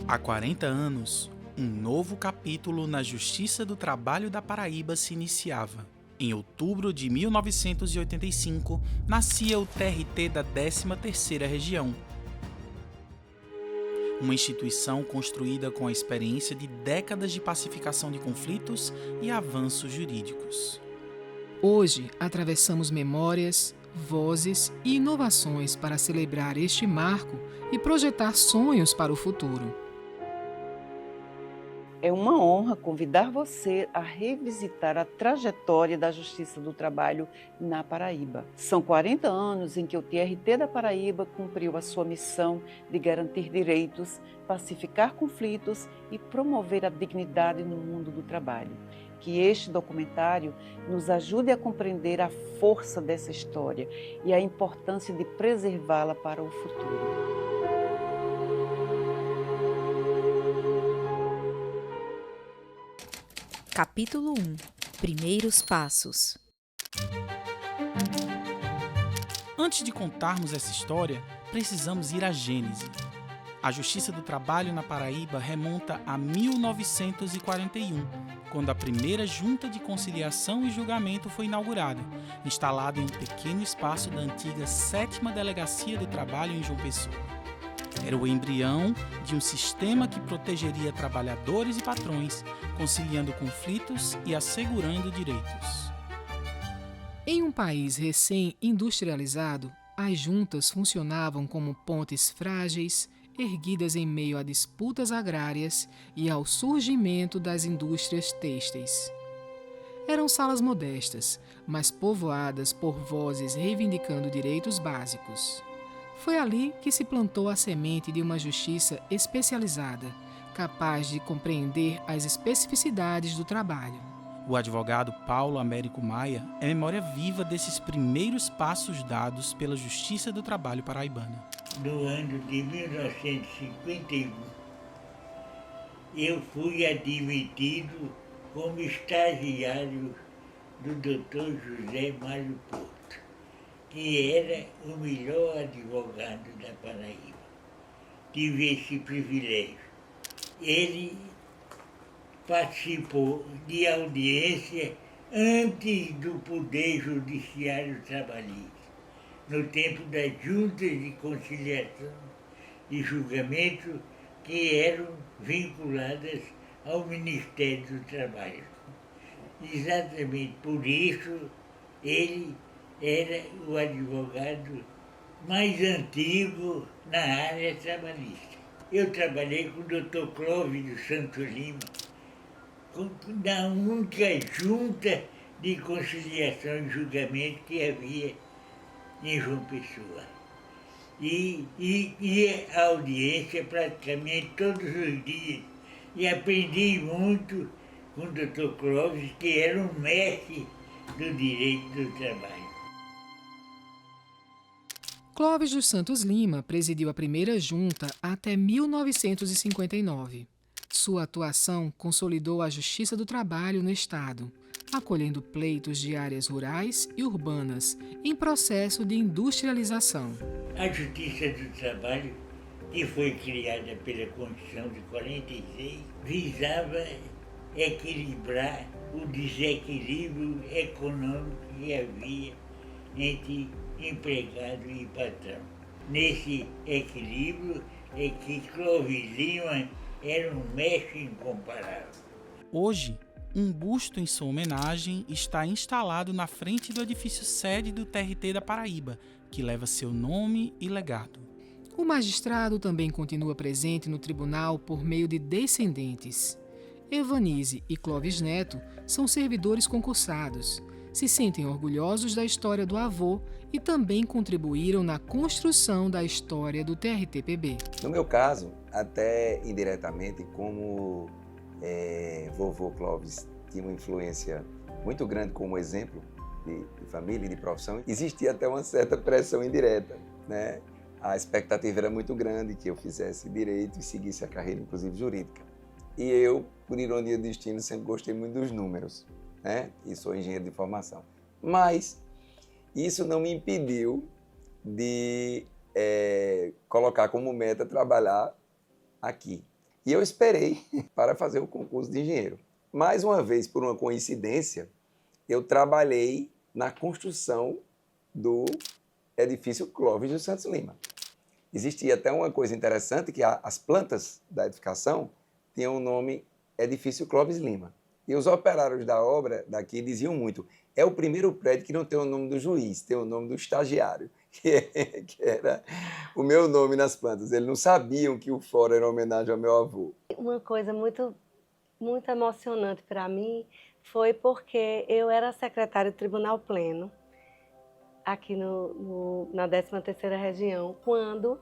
Há 40 anos, um novo capítulo na Justiça do Trabalho da Paraíba se iniciava. Em outubro de 1985, nascia o TRT da 13ª Região. Uma instituição construída com a experiência de décadas de pacificação de conflitos e avanços jurídicos. Hoje, atravessamos memórias, vozes e inovações para celebrar este marco e projetar sonhos para o futuro. É uma honra convidar você a revisitar a trajetória da Justiça do Trabalho na Paraíba. São 40 anos em que o TRT da Paraíba cumpriu a sua missão de garantir direitos, pacificar conflitos e promover a dignidade no mundo do trabalho. Que este documentário nos ajude a compreender a força dessa história e a importância de preservá-la para o futuro. Capítulo 1 – Primeiros Passos. Antes de contarmos essa história, precisamos ir à Gênese. A Justiça do Trabalho na Paraíba remonta a 1941, quando a primeira Junta de Conciliação e Julgamento foi inaugurada, instalada em um pequeno espaço da antiga 7ª Delegacia do Trabalho em João Pessoa. Era o embrião de um sistema que protegeria trabalhadores e patrões, conciliando conflitos e assegurando direitos. Em um país recém-industrializado, as juntas funcionavam como pontes frágeis, erguidas em meio a disputas agrárias e ao surgimento das indústrias têxteis. Eram salas modestas, mas povoadas por vozes reivindicando direitos básicos. Foi ali que se plantou a semente de uma justiça especializada, capaz de compreender as especificidades do trabalho. O advogado Paulo Américo Maia é memória viva desses primeiros passos dados pela Justiça do Trabalho paraibana. No ano de 1951, eu fui admitido como estagiário do Dr. José Mário Porto, que era o melhor advogado da Paraíba. Tive esse privilégio. Ele participou de audiência antes do Poder Judiciário Trabalhista, no tempo das juntas de conciliação e julgamento que eram vinculadas ao Ministério do Trabalho. Exatamente por isso, ele era o advogado mais antigo na área trabalhista. Eu trabalhei com o Dr. Clóvis dos Santos Lima, na única junta de conciliação e julgamento que havia em João Pessoa. E ia à audiência praticamente todos os dias. E aprendi muito com o Dr. Clóvis, que era um mestre do direito do trabalho. Clóvis dos Santos Lima presidiu a primeira junta até 1959. Sua atuação consolidou a Justiça do Trabalho no Estado, acolhendo pleitos de áreas rurais e urbanas em processo de industrialização. A Justiça do Trabalho, que foi criada pela Constituição de 46, visava equilibrar o desequilíbrio econômico que havia entre empregado e patrão. Nesse equilíbrio é que Clóvis Lima era um mestre incomparável. Hoje, um busto em sua homenagem está instalado na frente do edifício sede do TRT da Paraíba, que leva seu nome e legado. O magistrado também continua presente no tribunal por meio de descendentes. Evanise e Clóvis Neto são servidores concursados, se sentem orgulhosos da história do avô e também contribuíram na construção da história do TRT-PB. No meu caso, até indiretamente, como vovô Clóvis tinha uma influência muito grande como exemplo de família e de profissão, existia até uma certa pressão indireta, né? A expectativa era muito grande que eu fizesse direito e seguisse a carreira, inclusive jurídica. E eu, por ironia do destino, sempre gostei muito dos números, né? E sou engenheiro de formação. Mas isso não me impediu de colocar como meta trabalhar aqui. E eu esperei para fazer o concurso de engenheiro. Mais uma vez, por uma coincidência, eu trabalhei na construção do edifício Clóvis dos Santos Lima. Existia até uma coisa interessante, que as plantas da edificação tinham o nome Edifício Clóvis Lima. E os operários da obra daqui diziam muito, é o primeiro prédio que não tem o nome do juiz, tem o nome do estagiário, que era o meu nome nas plantas. Eles não sabiam que o fórum era uma homenagem ao meu avô. Uma coisa muito emocionante para mim foi porque eu era secretária do Tribunal Pleno, aqui na 13ª Região, quando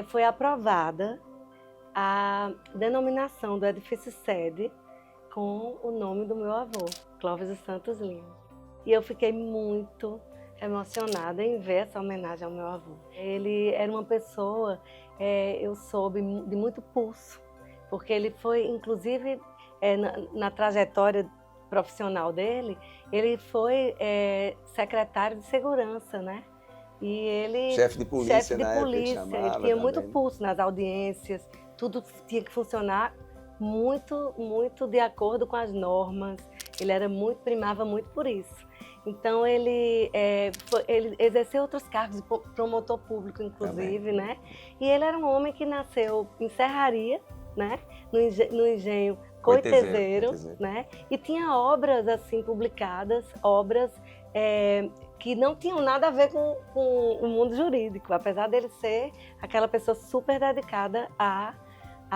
foi aprovada a denominação do edifício sede com o nome do meu avô, Clóvis dos Santos Lima. E eu fiquei muito emocionada em ver essa homenagem ao meu avô. Ele era uma pessoa, eu soube, de muito pulso, porque ele foi, inclusive, na trajetória profissional dele, ele foi secretário de segurança, né? E ele... Chefe de polícia, na época, ele tinha também. muito pulso nas audiências, tudo tinha que funcionar muito de acordo com as normas. Ele primava muito por isso. Então, ele exerceu outros cargos, de promotor público, inclusive, também, né? E ele era um homem que nasceu em Serraria, né? No engenho Coitezeiro, né? E tinha obras assim publicadas, obras que não tinham nada a ver com o mundo jurídico, apesar dele ser aquela pessoa super dedicada à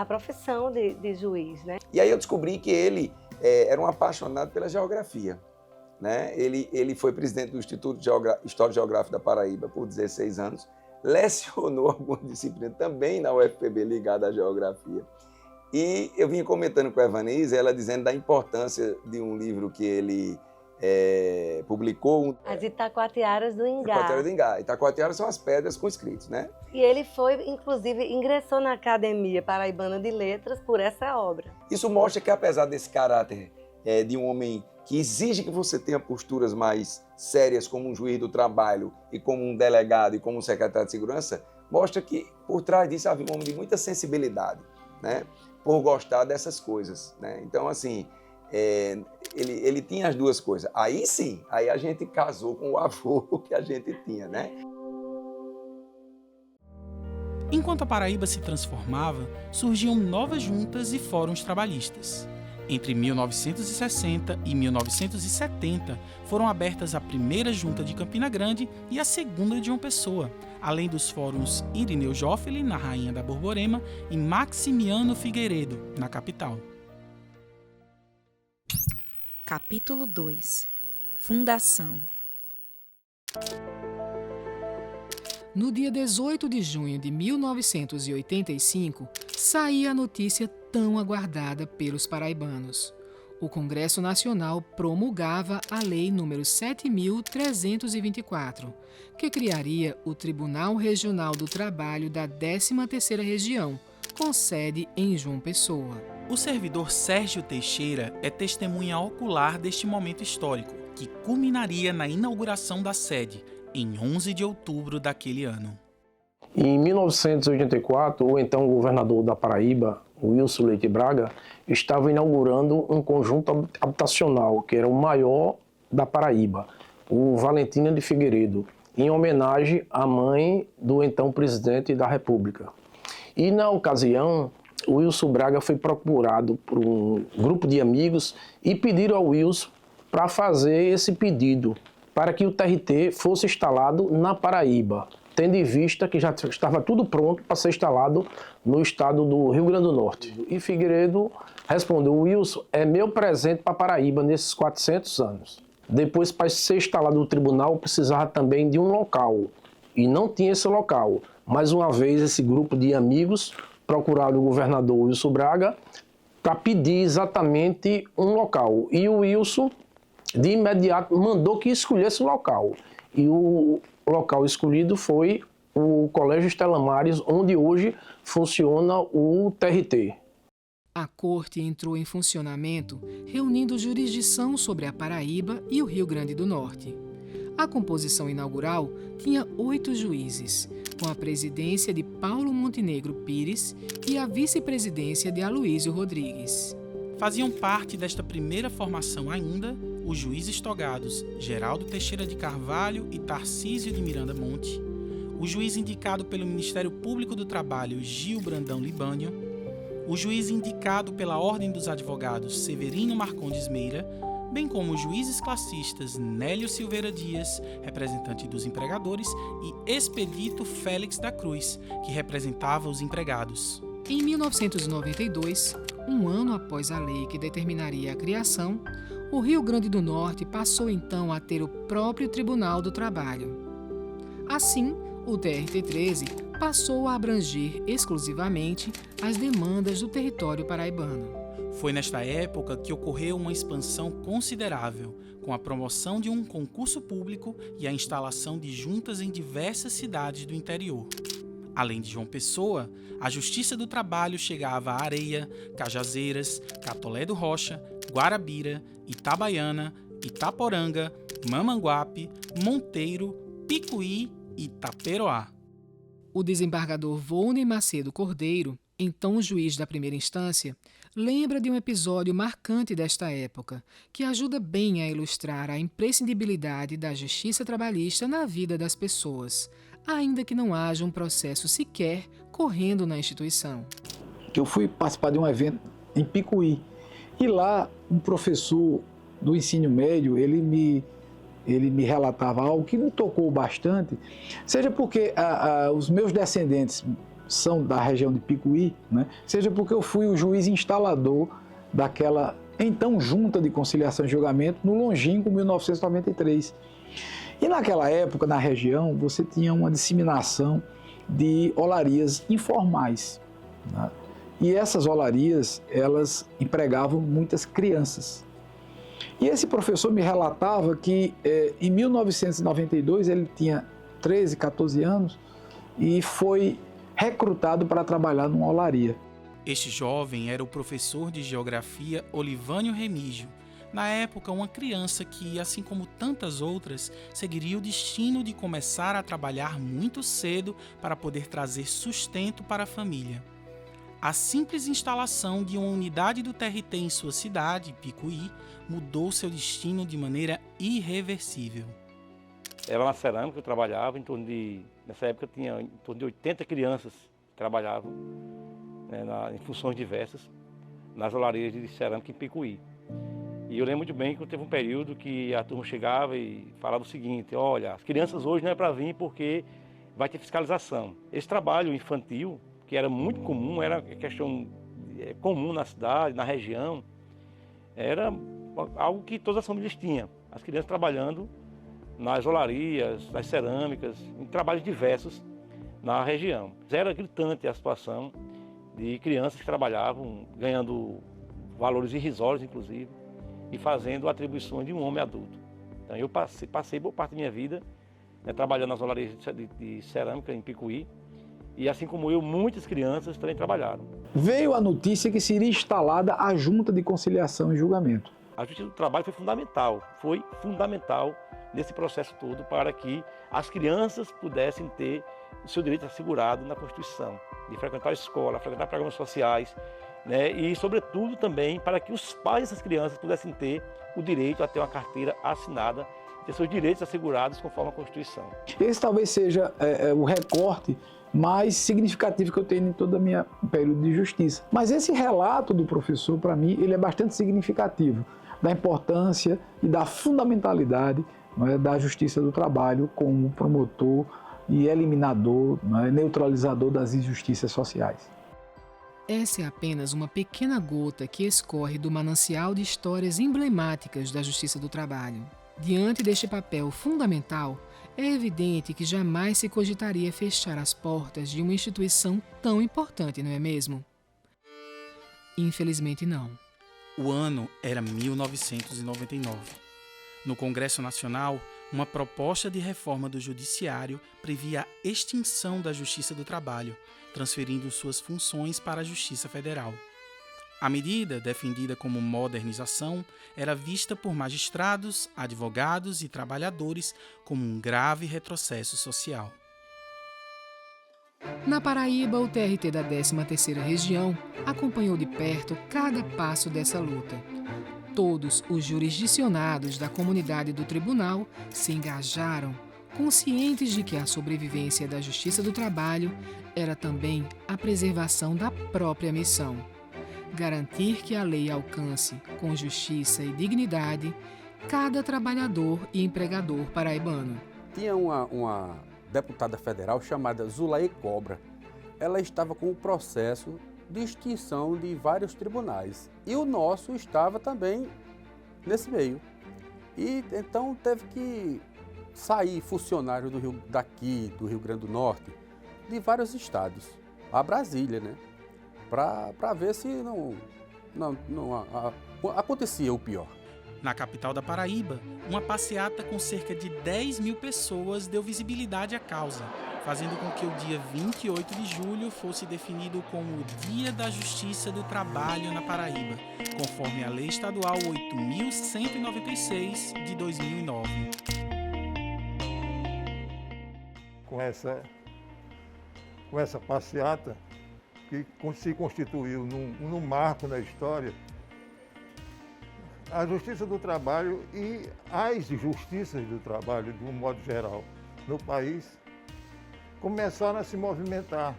profissão de juiz, né? E aí eu descobri que ele era um apaixonado pela geografia, né? Ele foi presidente do Instituto de História Geográfica da Paraíba por 16 anos, lecionou alguma disciplina também na UFPB ligada à geografia. E eu vinha comentando com a Evanise, ela dizendo da importância de um livro que ele publicou. As Itacoatiaras do Ingá. Itacoatiaras do Ingá. Itacoatiaras são as pedras com escritos, né? E ele foi, inclusive, ingressou na Academia Paraibana de Letras por essa obra. Isso mostra que, apesar desse caráter de um homem que exige que você tenha posturas mais sérias como um juiz do trabalho e como um delegado e como um secretário de segurança, mostra que por trás disso havia um homem de muita sensibilidade, né? Por gostar dessas coisas, né? Então, assim, ele tinha as duas coisas. Aí sim, aí a gente casou com o avô que a gente tinha, né? Enquanto a Paraíba se transformava, surgiam novas juntas e fóruns trabalhistas. Entre 1960 e 1970, foram abertas a primeira junta de Campina Grande e a segunda de João Pessoa, além dos fóruns Irineu Joffeli, na Rainha da Borborema, e Maximiano Figueiredo, na capital. Capítulo 2. Fundação. No dia 18 de junho de 1985, saía a notícia tão aguardada pelos paraibanos. O Congresso Nacional promulgava a Lei nº 7.324, que criaria o Tribunal Regional do Trabalho da 13ª Região, com sede em João Pessoa. O servidor Sérgio Teixeira é testemunha ocular deste momento histórico, que culminaria na inauguração da sede, em 11 de outubro daquele ano. Em 1984, o então governador da Paraíba, Wilson Leite Braga, estava inaugurando um conjunto habitacional, que era o maior da Paraíba, o Valentina de Figueiredo, em homenagem à mãe do então presidente da República. E na ocasião, o Wilson Braga foi procurado por um grupo de amigos e pediram ao Wilson para fazer esse pedido, para que o TRT fosse instalado na Paraíba, tendo em vista que já estava tudo pronto para ser instalado no estado do Rio Grande do Norte. E Figueiredo respondeu: Wilson, é meu presente para a Paraíba nesses 400 anos. Depois, para ser instalado o tribunal, precisava também de um local, e não tinha esse local. Mais uma vez, esse grupo de amigos procuraram o governador Wilson Braga para pedir exatamente um local. E o Wilson, de imediato, mandou que escolhesse o local. E o local escolhido foi o Colégio Estela Maris, onde hoje funciona o TRT. A corte entrou em funcionamento, reunindo jurisdição sobre a Paraíba e o Rio Grande do Norte. A composição inaugural tinha 8 juízes, com a presidência de Paulo Montenegro Pires e a vice-presidência de Aloísio Rodrigues. Faziam parte desta primeira formação ainda os juízes togados Geraldo Teixeira de Carvalho e Tarcísio de Miranda Monte, o juiz indicado pelo Ministério Público do Trabalho Gil Brandão Libânio, o juiz indicado pela Ordem dos Advogados Severino Marcondes Meira, bem como os juízes classistas Nélio Silveira Dias, representante dos empregadores, e Expedito Félix da Cruz, que representava os empregados. Em 1992, um ano após a lei que determinaria a criação, o Rio Grande do Norte passou então a ter o próprio Tribunal do Trabalho. Assim, o TRT-13 passou a abranger exclusivamente as demandas do território paraibano. Foi nesta época que ocorreu uma expansão considerável, com a promoção de um concurso público e a instalação de juntas em diversas cidades do interior. Além de João Pessoa, a Justiça do Trabalho chegava a Areia, Cajazeiras, Catolé do Rocha, Guarabira, Itabaiana, Itaporanga, Mamanguape, Monteiro, Picuí e Itaperoá. O desembargador Volney Macedo Cordeiro, então juiz da primeira instância, lembra de um episódio marcante desta época, que ajuda bem a ilustrar a imprescindibilidade da justiça trabalhista na vida das pessoas, ainda que não haja um processo sequer correndo na instituição. Eu fui participar de um evento em Picuí, e lá um professor do ensino médio, ele me relatava algo que me tocou bastante, seja porque os meus descendentes são da região de Picuí, né? Seja porque eu fui o juiz instalador daquela então Junta de Conciliação e Julgamento no longínquo 1993. E naquela época, na região, você tinha uma disseminação de olarias informais, né? E essas olarias, elas empregavam muitas crianças. E esse professor me relatava que em 1992 ele tinha 13, 14 anos e foi recrutado para trabalhar numa olaria. Este jovem era o professor de geografia Olivânio Remígio, na época uma criança que, assim como tantas outras, seguiria o destino de começar a trabalhar muito cedo para poder trazer sustento para a família. A simples instalação de uma unidade do TRT em sua cidade, Picuí, mudou seu destino de maneira irreversível. Era na cerâmica que eu trabalhava, nessa época tinha em torno de 80 crianças que trabalhavam, né, em funções diversas, nas olarias de cerâmica em Picuí. E eu lembro muito bem que teve um período que a turma chegava e falava o seguinte: olha, as crianças hoje não é para vir porque vai ter fiscalização. Esse trabalho infantil, que era muito comum, era questão comum na cidade, na região, era algo que todas as famílias tinham. As crianças trabalhando nas olarias, nas cerâmicas, em trabalhos diversos na região. Era gritante a situação de crianças que trabalhavam, ganhando valores irrisórios, inclusive, e fazendo atribuições de um homem adulto. Então eu passei boa parte da minha vida, né, trabalhando nas olarias de cerâmica em Picuí, e assim como eu, muitas crianças também trabalharam. Veio a notícia que seria instalada a Junta de Conciliação e Julgamento. A Justiça do Trabalho foi fundamental nesse processo todo para que as crianças pudessem ter o seu direito assegurado na Constituição, de frequentar a escola, frequentar programas sociais, né, e, sobretudo, também para que os pais dessas crianças pudessem ter o direito a ter uma carteira assinada, ter seus direitos assegurados conforme a Constituição. Esse talvez seja o recorte mais significativo que eu tenho em todo o meu período de justiça. Mas esse relato do professor, para mim, ele é bastante significativo da importância e da fundamentalidade, não é, da justiça do trabalho como promotor e eliminador, não é, neutralizador das injustiças sociais. Essa é apenas uma pequena gota que escorre do manancial de histórias emblemáticas da justiça do trabalho. Diante deste papel fundamental, é evidente que jamais se cogitaria fechar as portas de uma instituição tão importante, não é mesmo? Infelizmente não. O ano era 1999. No Congresso Nacional, uma proposta de reforma do Judiciário previa a extinção da Justiça do Trabalho, transferindo suas funções para a Justiça Federal. A medida, defendida como modernização, era vista por magistrados, advogados e trabalhadores como um grave retrocesso social. Na Paraíba, o TRT da 13ª Região acompanhou de perto cada passo dessa luta. Todos os jurisdicionados da comunidade do tribunal se engajaram, conscientes de que a sobrevivência da Justiça do Trabalho era também a preservação da própria missão: garantir que a lei alcance, com justiça e dignidade, cada trabalhador e empregador paraibano. Tinha uma deputada federal chamada Zulaí Cobra. Ela estava com o processo de extinção de vários tribunais e o nosso estava também nesse meio. E então teve que sair funcionário do Rio Grande do Norte, de vários estados, a Brasília, né? Para ver se não acontecia o pior. Na capital da Paraíba, uma passeata com cerca de 10 mil pessoas deu visibilidade à causa, fazendo com que o dia 28 de julho fosse definido como o Dia da Justiça do Trabalho na Paraíba, conforme a Lei Estadual 8.196 de 2009. Com essa passeata, que se constituiu num marco na história, a Justiça do Trabalho e as justiças do trabalho, de um modo geral, no país, começaram a se movimentar.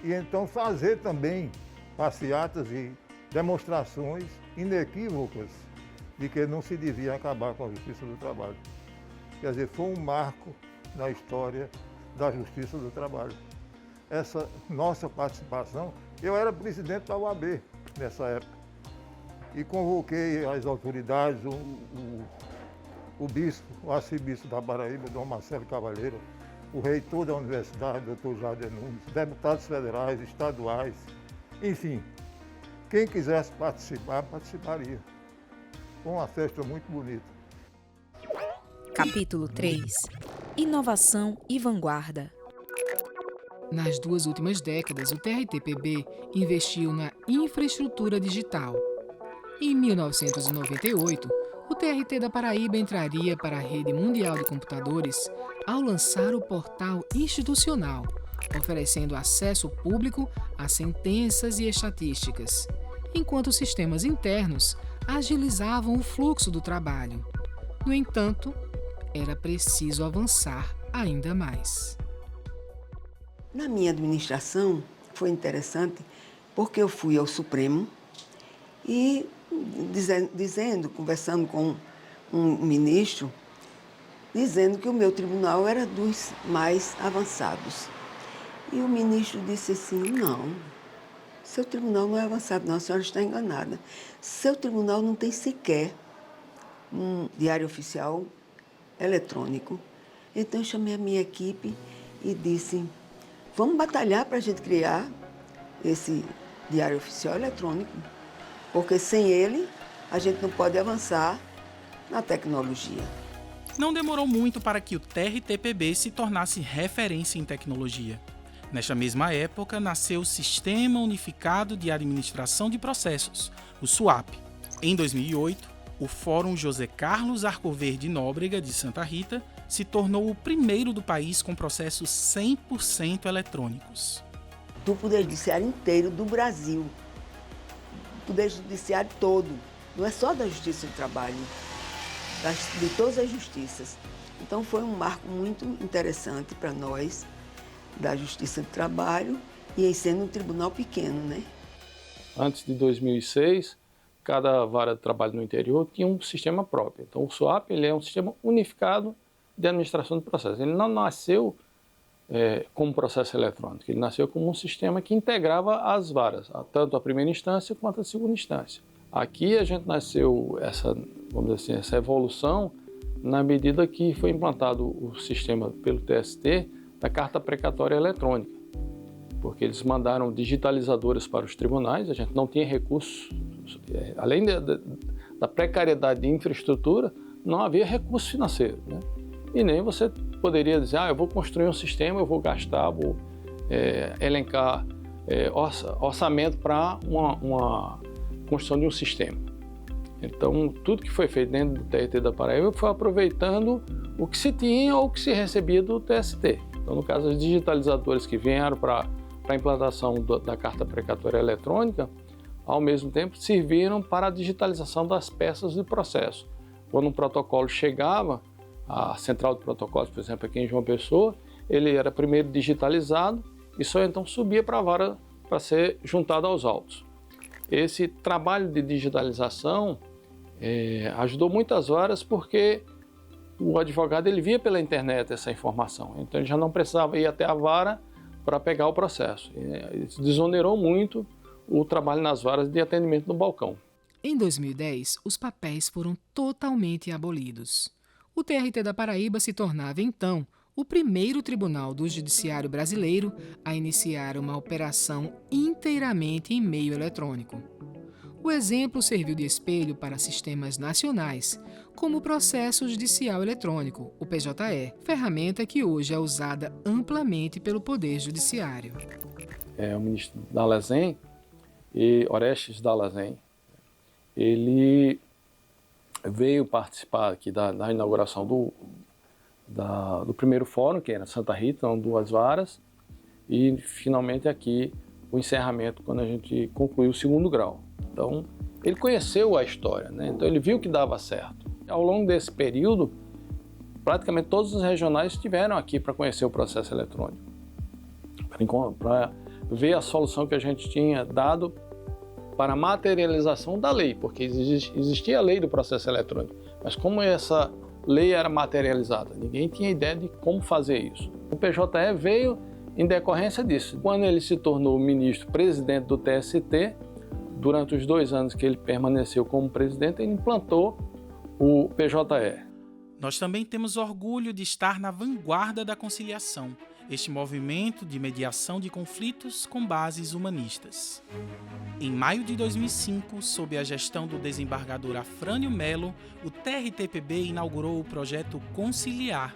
E então fazer também passeatas e demonstrações inequívocas de que não se devia acabar com a Justiça do Trabalho. Quer dizer, foi um marco na história da Justiça do Trabalho. Essa nossa participação, eu era presidente da UAB nessa época e convoquei as autoridades, o bispo, o arcebispo da Paraíba, Dom Marcelo Cavalheiro, o reitor da universidade, Dr. Jader Nunes, deputados federais, estaduais, enfim, quem quisesse participar, participaria. Foi uma festa muito bonita. Capítulo 3. Inovação e vanguarda. Nas 2 últimas décadas, o TRT-PB investiu na infraestrutura digital. Em 1998, o TRT da Paraíba entraria para a rede mundial de computadores ao lançar o portal institucional, oferecendo acesso público a sentenças e estatísticas, enquanto sistemas internos agilizavam o fluxo do trabalho. No entanto, era preciso avançar ainda mais. Na minha administração, foi interessante porque eu fui ao Supremo e conversando com um ministro, dizendo que o meu tribunal era dos mais avançados. E o ministro disse assim: não, seu tribunal não é avançado não, a senhora está enganada. Seu tribunal não tem sequer um diário oficial eletrônico. Então eu chamei a minha equipe e disse: vamos batalhar para a gente criar esse diário oficial eletrônico, porque sem ele a gente não pode avançar na tecnologia. Não demorou muito para que o TRT-PB se tornasse referência em tecnologia. Nesta mesma época, nasceu o Sistema Unificado de Administração de Processos, o SUAP. Em 2008, o Fórum José Carlos Arcoverde Nóbrega, de Santa Rita, se tornou o primeiro do país com processos 100% eletrônicos. Do Poder Judiciário inteiro do Brasil, do Poder Judiciário todo, não é só da Justiça do Trabalho, de todas as justiças. Então foi um marco muito interessante para nós, da Justiça do Trabalho, e em sendo um tribunal pequeno, né? Antes de 2006, cada vara de trabalho no interior tinha um sistema próprio. Então o SUAP ele é um sistema unificado de administração de processos. Ele não nasceu como processo eletrônico, ele nasceu como um sistema que integrava as varas, tanto a primeira instância quanto a segunda instância. Aqui a gente nasceu vamos dizer assim, essa evolução na medida que foi implantado o sistema pelo TST da carta precatória eletrônica, porque eles mandaram digitalizadoras para os tribunais, a gente não tinha recursos, além da precariedade de infraestrutura, não havia recurso financeiro, né? E nem você poderia dizer, eu vou construir um sistema, eu vou gastar, vou elencar orçamento para uma construção de um sistema. Então, tudo que foi feito dentro do TRT da Paraíba foi aproveitando o que se tinha ou o que se recebia do TST. Então, no caso, os digitalizadores que vieram para a implantação da carta precatória eletrônica, ao mesmo tempo, serviram para a digitalização das peças do processo. Quando um protocolo chegava, a central de protocolos, por exemplo, aqui em João Pessoa, ele era primeiro digitalizado e só então subia para a vara para ser juntado aos autos. Esse trabalho de digitalização ajudou muitas varas porque o advogado ele via pela internet essa informação, então ele já não precisava ir até a vara para pegar o processo. Isso desonerou muito o trabalho nas varas de atendimento no balcão. Em 2010, os papéis foram totalmente abolidos. O TRT da Paraíba se tornava, então, o primeiro tribunal do judiciário brasileiro a iniciar uma operação inteiramente em meio eletrônico. O exemplo serviu de espelho para sistemas nacionais, como o Processo Judicial Eletrônico, o PJE, ferramenta que hoje é usada amplamente pelo Poder Judiciário. O ministro Dallazen, Orestes Dallazen, ele veio participar aqui da inauguração do primeiro fórum, que era Santa Rita, são 2 varas, e finalmente aqui o encerramento, quando a gente concluiu o 2º grau. Então, ele conheceu a história, né? Então ele viu que dava certo. Ao longo desse período, praticamente todos os regionais estiveram aqui para conhecer o processo eletrônico, para ver a solução que a gente tinha dado para a materialização da lei, porque existia a lei do processo eletrônico, mas como essa lei era materializada, ninguém tinha ideia de como fazer isso. O PJE veio em decorrência disso. Quando ele se tornou ministro-presidente do TST, durante os 2 anos que ele permaneceu como presidente, ele implantou o PJE. Nós também temos orgulho de estar na vanguarda da conciliação, este movimento de mediação de conflitos com bases humanistas. Em maio de 2005, sob a gestão do desembargador Afrânio Melo, o TRT-PB inaugurou o projeto Conciliar.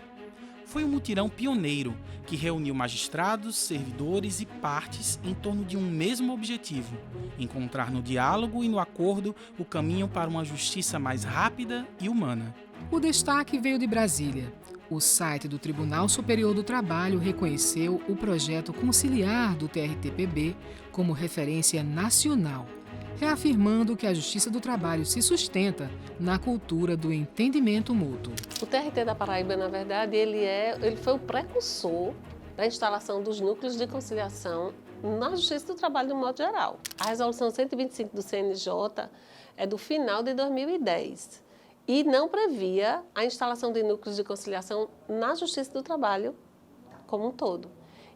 Foi um mutirão pioneiro que reuniu magistrados, servidores e partes em torno de um mesmo objetivo: encontrar no diálogo e no acordo o caminho para uma justiça mais rápida e humana. O destaque veio de Brasília. O site do Tribunal Superior do Trabalho reconheceu o projeto Conciliar do TRT-PB como referência nacional, reafirmando que a Justiça do Trabalho se sustenta na cultura do entendimento mútuo. O TRT da Paraíba, na verdade, ele foi o precursor da instalação dos núcleos de conciliação na Justiça do Trabalho de um modo geral. A resolução 125 do CNJ é do final de 2010 e não previa a instalação de núcleos de conciliação na Justiça do Trabalho como um todo.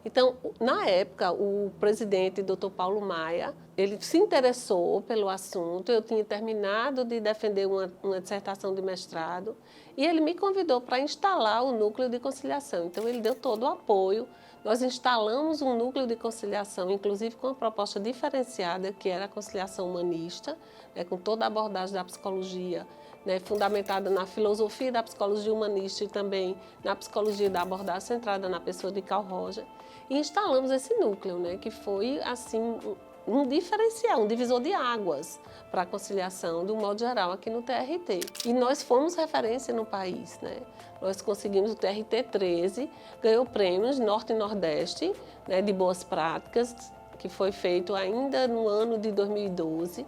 Então, na época, o presidente, Dr. Paulo Maia, ele se interessou pelo assunto. Eu tinha terminado de defender uma dissertação de mestrado e ele me convidou para instalar o núcleo de conciliação. Então, ele deu todo o apoio. Nós instalamos um núcleo de conciliação, inclusive com uma proposta diferenciada, que era a conciliação humanista, né, com toda a abordagem da psicologia, né, fundamentada na filosofia da psicologia humanista e também na psicologia da abordagem centrada na pessoa de Carl Roger. E instalamos esse núcleo, né, que foi assim um diferencial, um divisor de águas para a conciliação, de um modo geral, aqui no TRT. E nós fomos referência no país, né? Nós conseguimos o TRT 13, ganhou prêmios Norte e Nordeste, né, de boas práticas, que foi feito ainda no ano de 2012.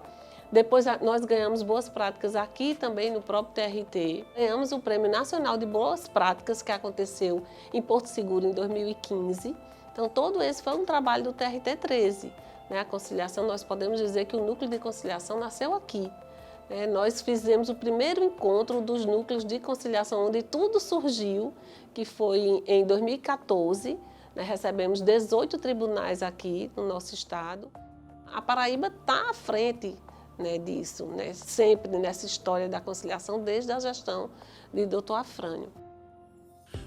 Depois nós ganhamos boas práticas aqui também no próprio TRT. Ganhamos o Prêmio Nacional de Boas Práticas, que aconteceu em Porto Seguro em 2015. Então, todo esse foi um trabalho do TRT 13. Né? A conciliação, nós podemos dizer que o núcleo de conciliação nasceu aqui. Né? Nós fizemos o primeiro encontro dos núcleos de conciliação, onde tudo surgiu, que foi em 2014. Né? Recebemos 18 tribunais aqui no nosso estado. A Paraíba está à frente, né, disso, né? Sempre nessa história da conciliação, desde a gestão de Dr. Afrânio.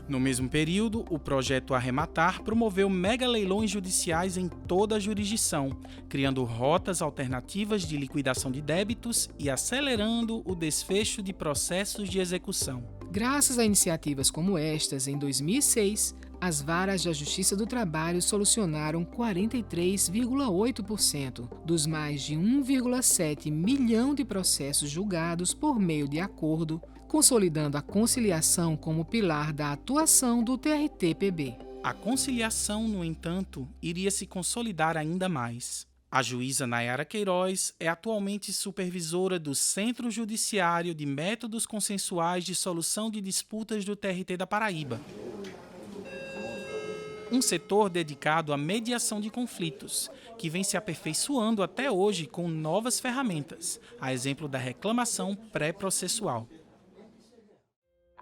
No mesmo período, o projeto Arrematar promoveu mega leilões judiciais em toda a jurisdição, criando rotas alternativas de liquidação de débitos e acelerando o desfecho de processos de execução. Graças a iniciativas como estas, em 2006, as varas da Justiça do Trabalho solucionaram 43,8% dos mais de 1,7 milhão de processos julgados por meio de acordo, consolidando a conciliação como pilar da atuação do TRT-PB. A conciliação, no entanto, iria se consolidar ainda mais. A juíza Nayara Queiroz é atualmente supervisora do Centro Judiciário de Métodos Consensuais de Solução de Disputas do TRT da Paraíba, um setor dedicado à mediação de conflitos, que vem se aperfeiçoando até hoje com novas ferramentas, a exemplo da reclamação pré-processual.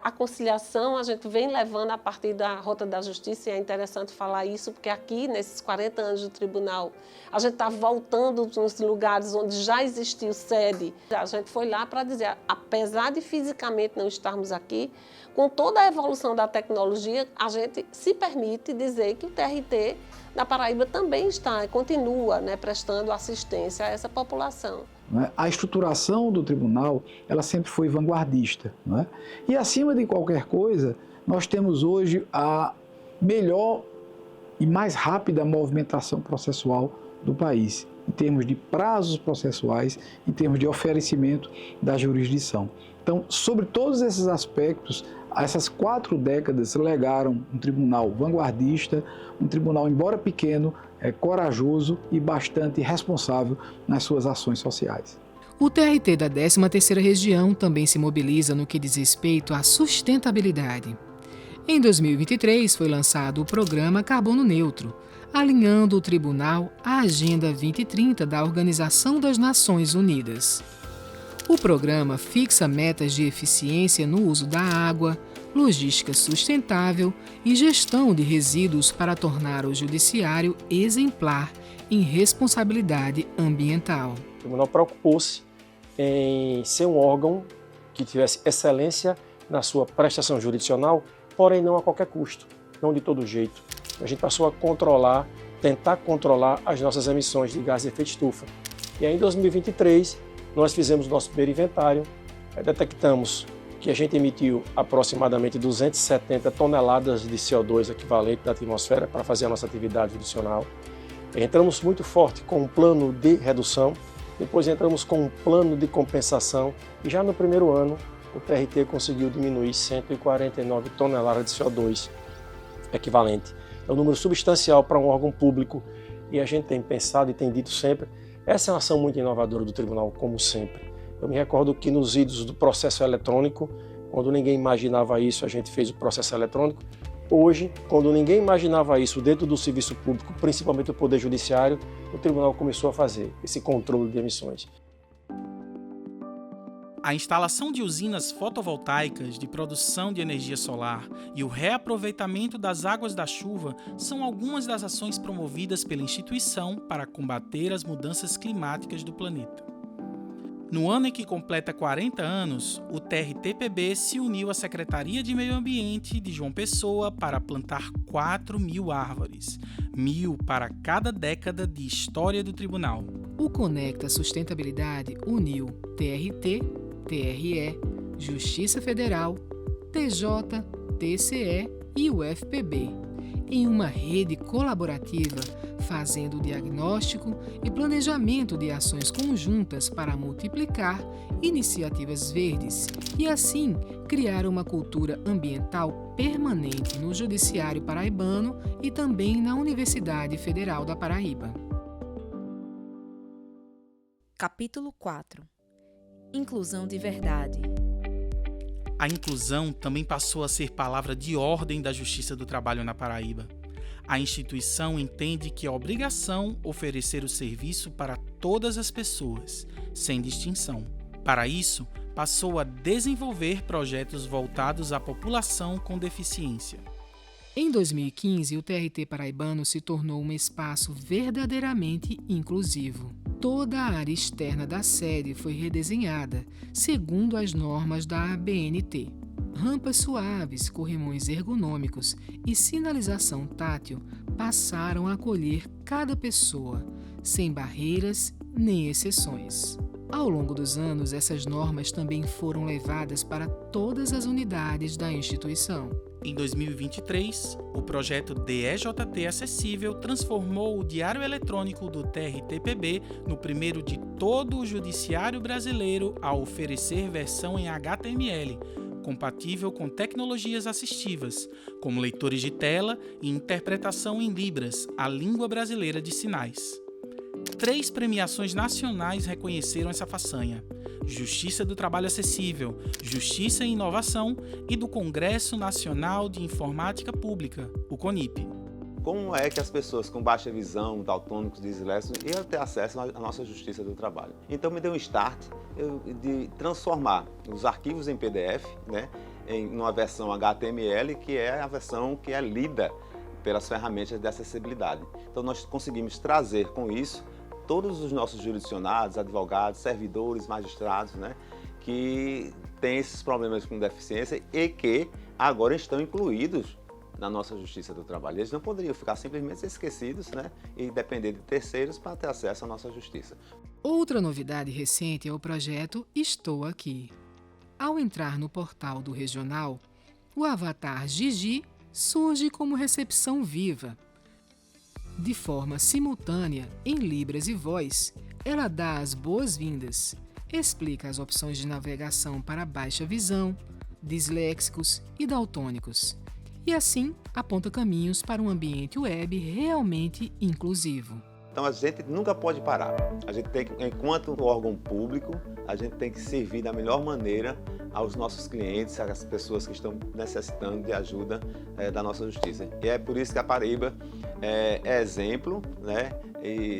A conciliação a gente vem levando a partir da Rota da Justiça, e é interessante falar isso, porque aqui, nesses 40 anos do tribunal, a gente está voltando nos lugares onde já existiu sede. A gente foi lá para dizer, apesar de fisicamente não estarmos aqui, com toda a evolução da tecnologia, a gente se permite dizer que o TRT da Paraíba também continua, prestando assistência a essa população. A estruturação do tribunal, ela sempre foi vanguardista. E acima de qualquer coisa, nós temos hoje a melhor e mais rápida movimentação processual do país, em termos de prazos processuais, em termos de oferecimento da jurisdição. Então, sobre todos esses aspectos, essas 4 décadas legaram um tribunal vanguardista, um tribunal, embora pequeno, corajoso e bastante responsável nas suas ações sociais. O TRT da 13ª Região também se mobiliza no que diz respeito à sustentabilidade. Em 2023 foi lançado o programa Carbono Neutro, alinhando o tribunal à Agenda 2030 da Organização das Nações Unidas. O programa fixa metas de eficiência no uso da água, logística sustentável e gestão de resíduos para tornar o judiciário exemplar em responsabilidade ambiental. O tribunal preocupou-se em ser um órgão que tivesse excelência na sua prestação jurisdicional, porém não a qualquer custo, não de todo jeito. A gente passou a tentar controlar as nossas emissões de gás de efeito estufa. E aí em 2023 nós fizemos nosso primeiro inventário, detectamos que a gente emitiu aproximadamente 270 toneladas de CO2 equivalente da atmosfera para fazer a nossa atividade jurisdicional. Entramos muito forte com um plano de redução, depois entramos com um plano de compensação e já no primeiro ano o TRT conseguiu diminuir 149 toneladas de CO2 equivalente. É um número substancial para um órgão público e a gente tem pensado e tem dito sempre, essa é uma ação muito inovadora do tribunal, como sempre. Eu me recordo que nos idos do processo eletrônico, quando ninguém imaginava isso, a gente fez o processo eletrônico. Hoje, quando ninguém imaginava isso dentro do serviço público, principalmente o Poder Judiciário, o tribunal começou a fazer esse controle de emissões. A instalação de usinas fotovoltaicas de produção de energia solar e o reaproveitamento das águas da chuva são algumas das ações promovidas pela instituição para combater as mudanças climáticas do planeta. No ano em que completa 40 anos, o TRT-PB se uniu à Secretaria de Meio Ambiente de João Pessoa para plantar 4.000 árvores, 1.000 para cada década de história do tribunal. O Conecta Sustentabilidade uniu TRT, TRE, Justiça Federal, TJ, TCE e o FPB em uma rede colaborativa, fazendo diagnóstico e planejamento de ações conjuntas para multiplicar iniciativas verdes e, assim, criar uma cultura ambiental permanente no Judiciário Paraibano e também na Universidade Federal da Paraíba. Capítulo 4. Inclusão de verdade. A inclusão também passou a ser palavra de ordem da Justiça do Trabalho na Paraíba. A instituição entende que é obrigação oferecer o serviço para todas as pessoas, sem distinção. Para isso, passou a desenvolver projetos voltados à população com deficiência. Em 2015, o TRT paraibano se tornou um espaço verdadeiramente inclusivo. Toda a área externa da sede foi redesenhada, segundo as normas da ABNT. Rampas suaves, corrimões ergonômicos e sinalização tátil passaram a acolher cada pessoa, sem barreiras nem exceções. Ao longo dos anos, essas normas também foram levadas para todas as unidades da instituição. Em 2023, o projeto DEJT Acessível transformou o Diário Eletrônico do TRT-PB no primeiro de todo o judiciário brasileiro a oferecer versão em HTML, compatível com tecnologias assistivas, como leitores de tela e interpretação em Libras, a língua brasileira de sinais. 3 premiações nacionais reconheceram essa façanha: Justiça do Trabalho Acessível, Justiça e Inovação e do Congresso Nacional de Informática Pública, o CONIP. Como é que as pessoas com baixa visão, daltônicos, disléxicos, iam ter acesso à nossa Justiça do Trabalho? Então me deu um start de transformar os arquivos em PDF, né, em uma versão HTML, que é a versão que é lida pelas ferramentas de acessibilidade. Então nós conseguimos trazer com isso todos os nossos jurisdicionados, advogados, servidores, magistrados, né, que têm esses problemas com deficiência e que agora estão incluídos na nossa Justiça do Trabalho. Eles não poderiam ficar simplesmente esquecidos, né, e depender de terceiros para ter acesso à nossa justiça. Outra novidade recente é o projeto Estou Aqui. Ao entrar no portal do Regional, o avatar Gigi surge como recepção viva. De forma simultânea, em Libras e voz, ela dá as boas-vindas, explica as opções de navegação para baixa visão, disléxicos e daltônicos, e assim aponta caminhos para um ambiente web realmente inclusivo. Então a gente nunca pode parar. A gente tem que, enquanto órgão público, a gente tem que servir da melhor maneira aos nossos clientes, às pessoas que estão necessitando de ajuda da nossa justiça. E é por isso que a Paraíba é exemplo, né,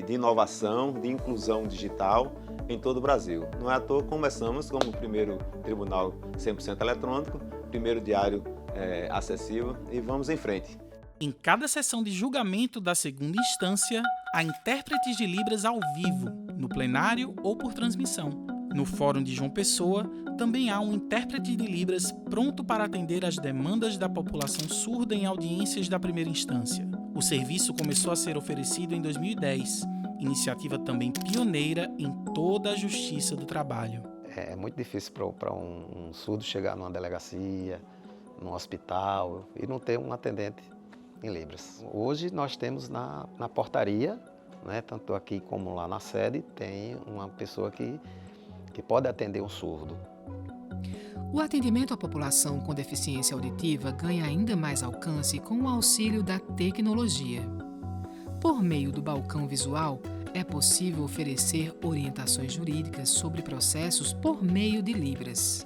de inovação, de inclusão digital em todo o Brasil. Não é à toa que começamos como o primeiro tribunal 100% eletrônico, primeiro diário acessível, e vamos em frente. Em cada sessão de julgamento da segunda instância, há intérpretes de Libras ao vivo, no plenário ou por transmissão. No Fórum de João Pessoa, também há um intérprete de Libras pronto para atender às demandas da população surda em audiências da primeira instância. O serviço começou a ser oferecido em 2010, iniciativa também pioneira em toda a Justiça do Trabalho. É muito difícil para um surdo chegar numa delegacia, num hospital e não ter um atendente em Libras. Hoje nós temos na portaria, né, tanto aqui como lá na sede, tem uma pessoa que pode atender um surdo. O atendimento à população com deficiência auditiva ganha ainda mais alcance com o auxílio da tecnologia. Por meio do balcão visual, é possível oferecer orientações jurídicas sobre processos por meio de Libras.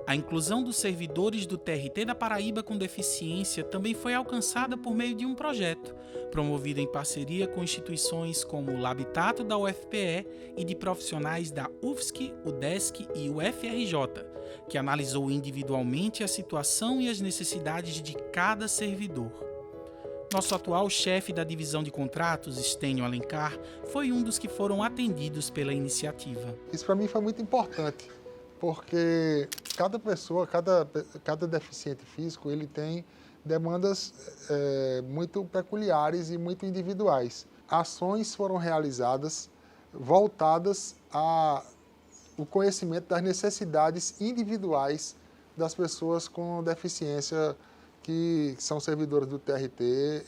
A inclusão dos servidores do TRT da Paraíba com deficiência também foi alcançada por meio de um projeto, promovido em parceria com instituições como o Labitato da UFPE e de profissionais da UFSC, UDESC e UFRJ, que analisou individualmente a situação e as necessidades de cada servidor. Nosso atual chefe da divisão de contratos, Estênio Alencar, foi um dos que foram atendidos pela iniciativa. Isso para mim foi muito importante, porque cada pessoa, cada deficiente físico, ele tem demandas muito peculiares e muito individuais. Ações foram realizadas voltadas ao conhecimento das necessidades individuais das pessoas com deficiência que são servidores do TRT,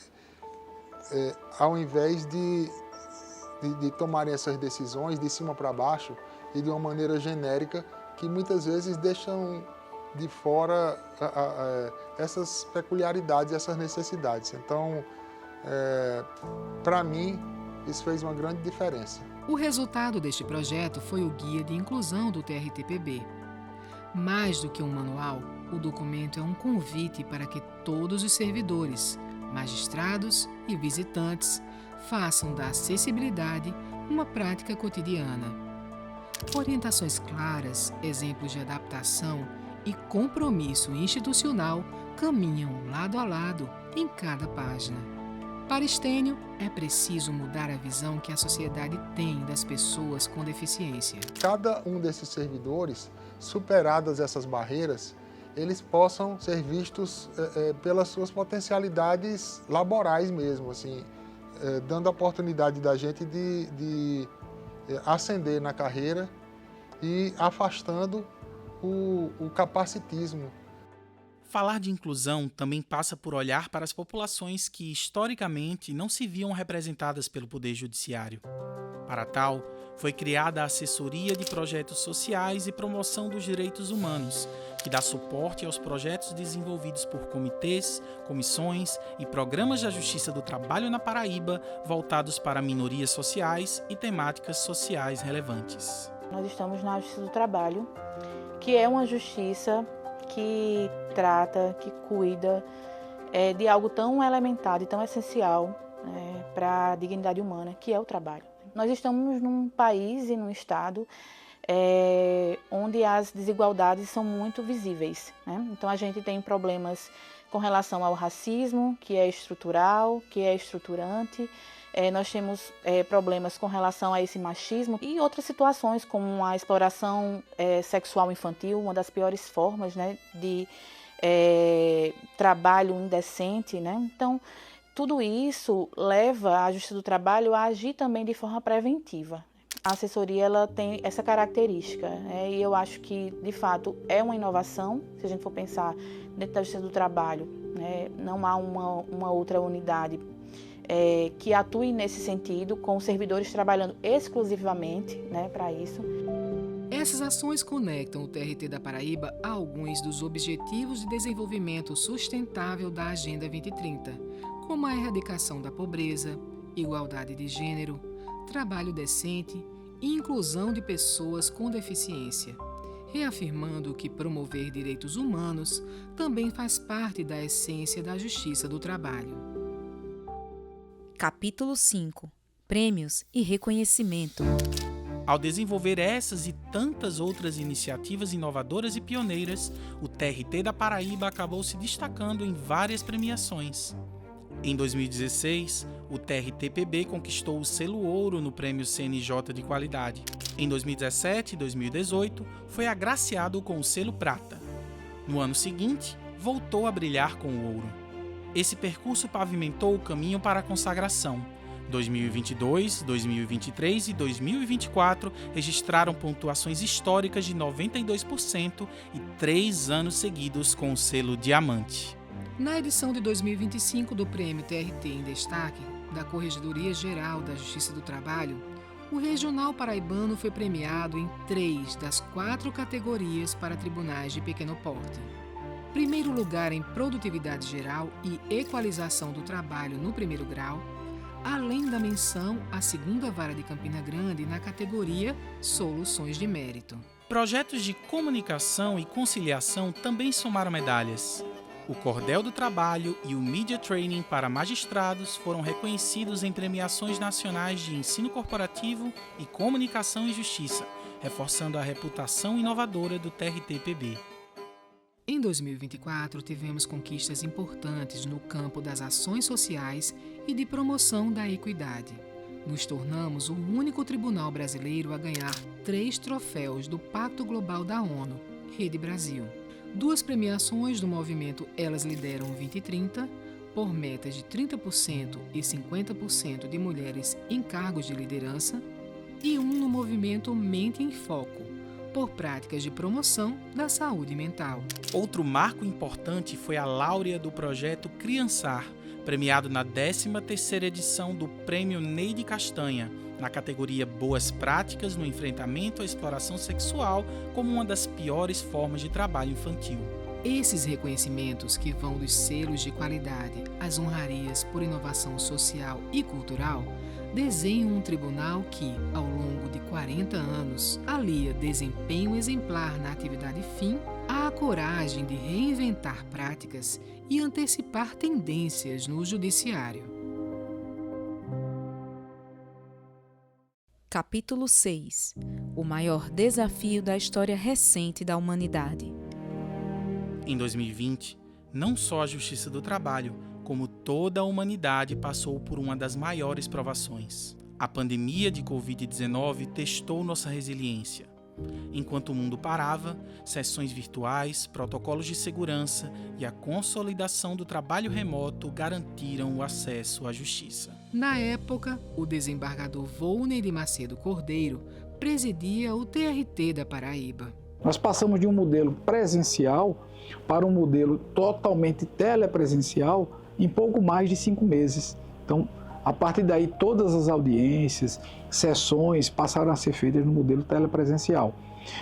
ao invés de tomarem essas decisões de cima para baixo e de uma maneira genérica, que muitas vezes deixam de fora essas peculiaridades, essas necessidades. Então, para mim, isso fez uma grande diferença. O resultado deste projeto foi o Guia de Inclusão do TRT-PB. Mais do que um manual, o documento é um convite para que todos os servidores, magistrados e visitantes façam da acessibilidade uma prática cotidiana. Orientações claras, exemplos de adaptação e compromisso institucional caminham lado a lado em cada página. Para Estênio, é preciso mudar a visão que a sociedade tem das pessoas com deficiência. Cada um desses servidores, superadas essas barreiras, eles possam ser vistos pelas suas potencialidades laborais mesmo, assim, dando a oportunidade da gente de ascender na carreira e afastando o capacitismo. Falar de inclusão também passa por olhar para as populações que, historicamente, não se viam representadas pelo Poder Judiciário. Para tal, foi criada a Assessoria de Projetos Sociais e Promoção dos Direitos Humanos, que dá suporte aos projetos desenvolvidos por comitês, comissões e programas da Justiça do Trabalho na Paraíba voltados para minorias sociais e temáticas sociais relevantes. Nós estamos na Justiça do Trabalho, que é uma justiça que trata, que cuida de algo tão elementar e tão essencial para a dignidade humana, que é o trabalho. Nós estamos num país e num estado onde as desigualdades são muito visíveis, né? Então a gente tem problemas com relação ao racismo, que é estrutural, que é estruturante. Nós temos problemas com relação a esse machismo e outras situações como a exploração sexual infantil, uma das piores formas, né, de trabalho indecente, né? Então, tudo isso leva a Justiça do Trabalho a agir também de forma preventiva. A assessoria ela tem essa característica, e eu acho que, de fato, é uma inovação, se a gente for pensar dentro da Justiça do Trabalho, né? Não há uma outra unidade que atue nesse sentido, com os servidores trabalhando exclusivamente, né, para isso. Essas ações conectam o TRT da Paraíba a alguns dos Objetivos de Desenvolvimento Sustentável da Agenda 2030, como a erradicação da pobreza, igualdade de gênero, trabalho decente e inclusão de pessoas com deficiência, reafirmando que promover direitos humanos também faz parte da essência da Justiça do Trabalho. Capítulo 5 – Prêmios e reconhecimento. Ao desenvolver essas e tantas outras iniciativas inovadoras e pioneiras, o TRT da Paraíba acabou se destacando em várias premiações. Em 2016, o TRT-PB conquistou o selo ouro no Prêmio CNJ de Qualidade. Em 2017 e 2018, foi agraciado com o selo prata. No ano seguinte, voltou a brilhar com o ouro. Esse percurso pavimentou o caminho para a consagração. 2022, 2023 e 2024 registraram pontuações históricas de 92% e 3 anos seguidos com o selo Diamante. Na edição de 2025 do Prêmio TRT em Destaque, da Corregedoria Geral da Justiça do Trabalho, o Regional Paraibano foi premiado em 3 das 4 categorias para tribunais de pequeno porte. Primeiro lugar em produtividade geral e equalização do trabalho no primeiro grau, além da menção à segunda vara de Campina Grande na categoria Soluções de Mérito. Projetos de comunicação e conciliação também somaram medalhas. O Cordel do Trabalho e o Media Training para magistrados foram reconhecidos em premiações nacionais de ensino corporativo e comunicação e justiça, reforçando a reputação inovadora do TRT-PB. Em 2024, tivemos conquistas importantes no campo das ações sociais e de promoção da equidade. Nos tornamos o único tribunal brasileiro a ganhar 3 troféus do Pacto Global da ONU, Rede Brasil. 2 premiações do movimento Elas Lideram 2030, por metas de 30% e 50% de mulheres em cargos de liderança, e um no movimento Mente em Foco, por práticas de promoção da saúde mental. Outro marco importante foi a láurea do projeto Criançar, premiado na 13ª edição do Prêmio Neide Castanha, na categoria Boas Práticas no Enfrentamento à Exploração Sexual como uma das piores formas de trabalho infantil. Esses reconhecimentos, que vão dos selos de qualidade às honrarias por inovação social e cultural, desenham um tribunal que, ao longo de 40 anos, alia desempenho exemplar na atividade fim à coragem de reinventar práticas e antecipar tendências no judiciário. Capítulo 6 – O maior desafio da história recente da humanidade. Em 2020, não só a Justiça do Trabalho, como toda a humanidade passou por uma das maiores provações. A pandemia de Covid-19 testou nossa resiliência. Enquanto o mundo parava, sessões virtuais, protocolos de segurança e a consolidação do trabalho remoto garantiram o acesso à justiça. Na época, o desembargador Volney de Macedo Cordeiro presidia o TRT da Paraíba. Nós passamos de um modelo presencial para um modelo totalmente telepresencial em pouco mais de 5 meses. Então, a partir daí, todas as audiências, sessões passaram a ser feitas no modelo telepresencial.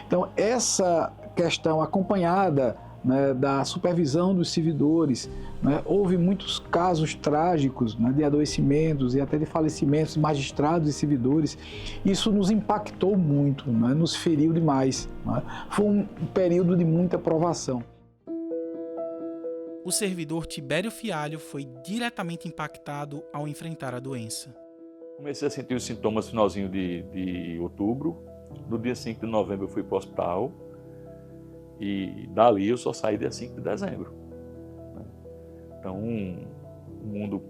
Então, essa questão acompanhada, né, da supervisão dos servidores, né, houve muitos casos trágicos, né, de adoecimentos e até de falecimentos de magistrados e servidores. Isso nos impactou muito, né, nos feriu demais. Né. Foi um período de muita provação. O servidor Tibério Fialho foi diretamente impactado ao enfrentar a doença. Comecei a sentir os sintomas no finalzinho de outubro. No dia 5 de novembro eu fui para o hospital e dali eu só saí dia 5 de dezembro. Então o mundo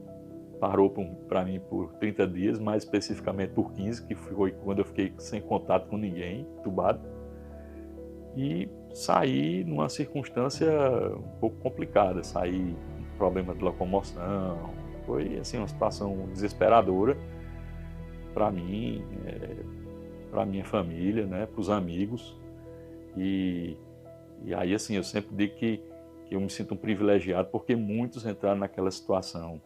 parou para mim por 30 dias, mais especificamente por 15, que foi quando eu fiquei sem contato com ninguém, entubado. E saí numa circunstância um pouco complicada, saí com problema de locomoção, foi assim uma situação desesperadora para mim, para minha família, né, para os amigos. E aí assim eu sempre digo que eu me sinto um privilegiado porque muitos entraram naquela situação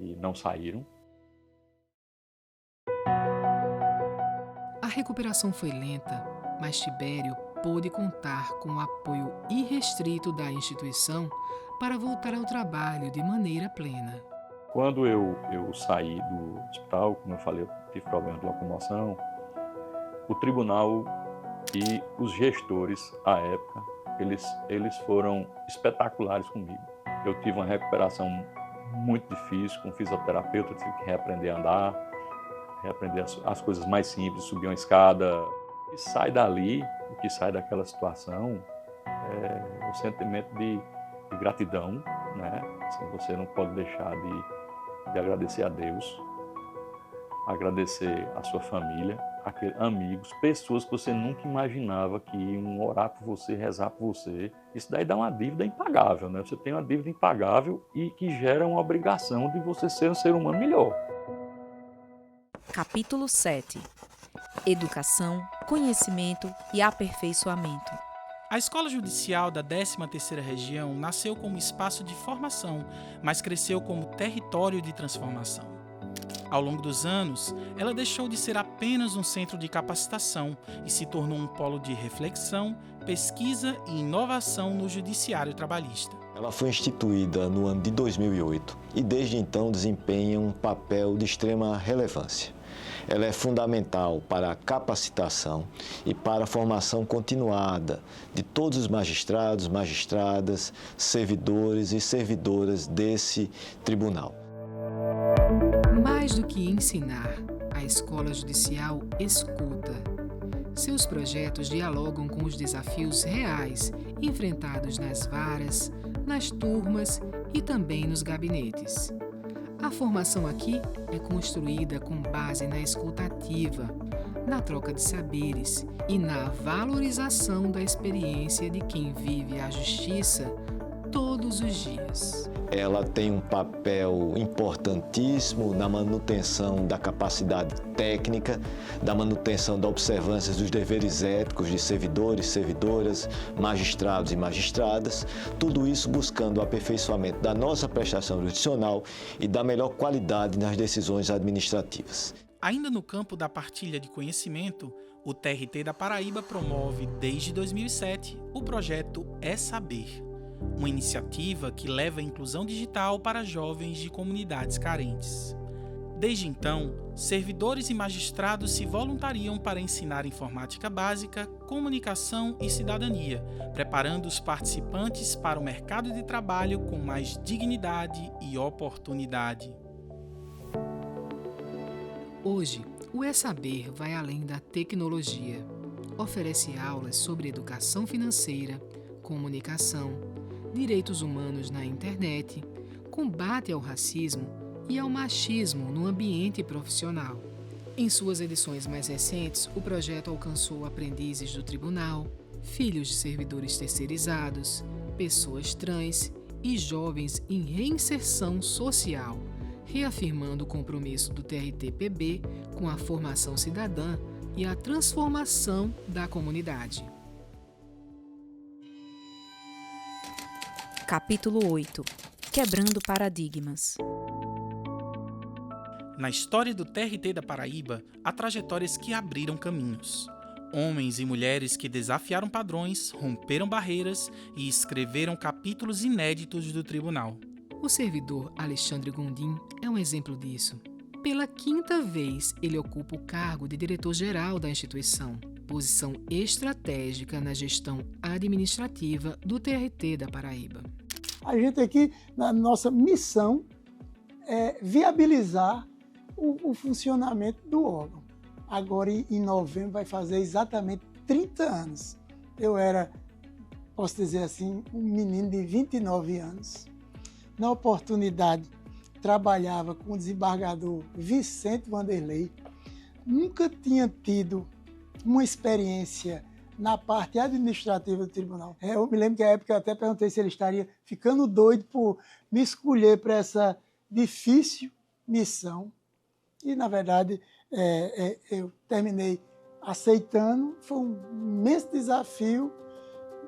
e não saíram. A recuperação foi lenta, mas Tibério pôde contar com o apoio irrestrito da instituição para voltar ao trabalho de maneira plena. Quando eu saí do hospital, como eu falei, eu tive problema de locomoção, o tribunal e os gestores, à época, eles foram espetaculares comigo. Eu tive uma recuperação muito difícil com fisioterapeuta, tive que reaprender a andar, reaprender as coisas mais simples, subir uma escada. O que sai dali, o que sai daquela situação é o sentimento de gratidão, né? Assim, você não pode deixar de agradecer a Deus, agradecer a sua família, amigos, pessoas que você nunca imaginava que iam orar por você, rezar por você. Isso daí dá uma dívida impagável, né? Você tem uma dívida impagável e que gera uma obrigação de você ser um ser humano melhor. Capítulo 7. Educação, conhecimento e aperfeiçoamento. A Escola Judicial da 13ª Região nasceu como espaço de formação, mas cresceu como território de transformação. Ao longo dos anos, ela deixou de ser apenas um centro de capacitação e se tornou um polo de reflexão, pesquisa e inovação no judiciário trabalhista. Ela foi instituída no ano de 2008 e desde então desempenha um papel de extrema relevância. Ela é fundamental para a capacitação e para a formação continuada de todos os magistrados, magistradas, servidores e servidoras desse tribunal. Mais do que ensinar, a Escola Judicial escuta. Seus projetos dialogam com os desafios reais enfrentados nas varas, nas turmas e também nos gabinetes. A formação aqui é construída com base na escuta ativa, na troca de saberes e na valorização da experiência de quem vive a justiça todos os dias. Ela tem um papel importantíssimo na manutenção da capacidade técnica, da manutenção da observância dos deveres éticos de servidores, servidoras, magistrados e magistradas, tudo isso buscando o aperfeiçoamento da nossa prestação jurisdicional e da melhor qualidade nas decisões administrativas. Ainda no campo da partilha de conhecimento, o TRT da Paraíba promove, desde 2007, o projeto É Saber, uma iniciativa que leva a inclusão digital para jovens de comunidades carentes. Desde então, servidores e magistrados se voluntariam para ensinar informática básica, comunicação e cidadania, preparando os participantes para o mercado de trabalho com mais dignidade e oportunidade. Hoje, o É Saber vai além da tecnologia. Oferece aulas sobre educação financeira, comunicação, direitos humanos na internet, combate ao racismo e ao machismo no ambiente profissional. Em suas edições mais recentes, o projeto alcançou aprendizes do tribunal, filhos de servidores terceirizados, pessoas trans e jovens em reinserção social, reafirmando o compromisso do TRT-PB com a formação cidadã e a transformação da comunidade. Capítulo 8. Quebrando paradigmas. Na história do TRT da Paraíba, há trajetórias que abriram caminhos. Homens e mulheres que desafiaram padrões, romperam barreiras e escreveram capítulos inéditos do tribunal. O servidor Alexandre Gondim é um exemplo disso. Pela 5ª vez, ele ocupa o cargo de diretor-geral da instituição, posição estratégica na gestão administrativa do TRT da Paraíba. A gente aqui, na nossa missão, é viabilizar o funcionamento do órgão. Agora, em novembro, vai fazer exatamente 30 anos. Eu era, posso dizer assim, um menino de 29 anos. Na oportunidade, trabalhava com o desembargador Vicente Vanderlei. Nunca tinha tido uma experiência na parte administrativa do tribunal. Eu me lembro que, à época, eu até perguntei se ele estaria ficando doido por me escolher para essa difícil missão. E, na verdade, eu terminei aceitando. Foi um imenso desafio,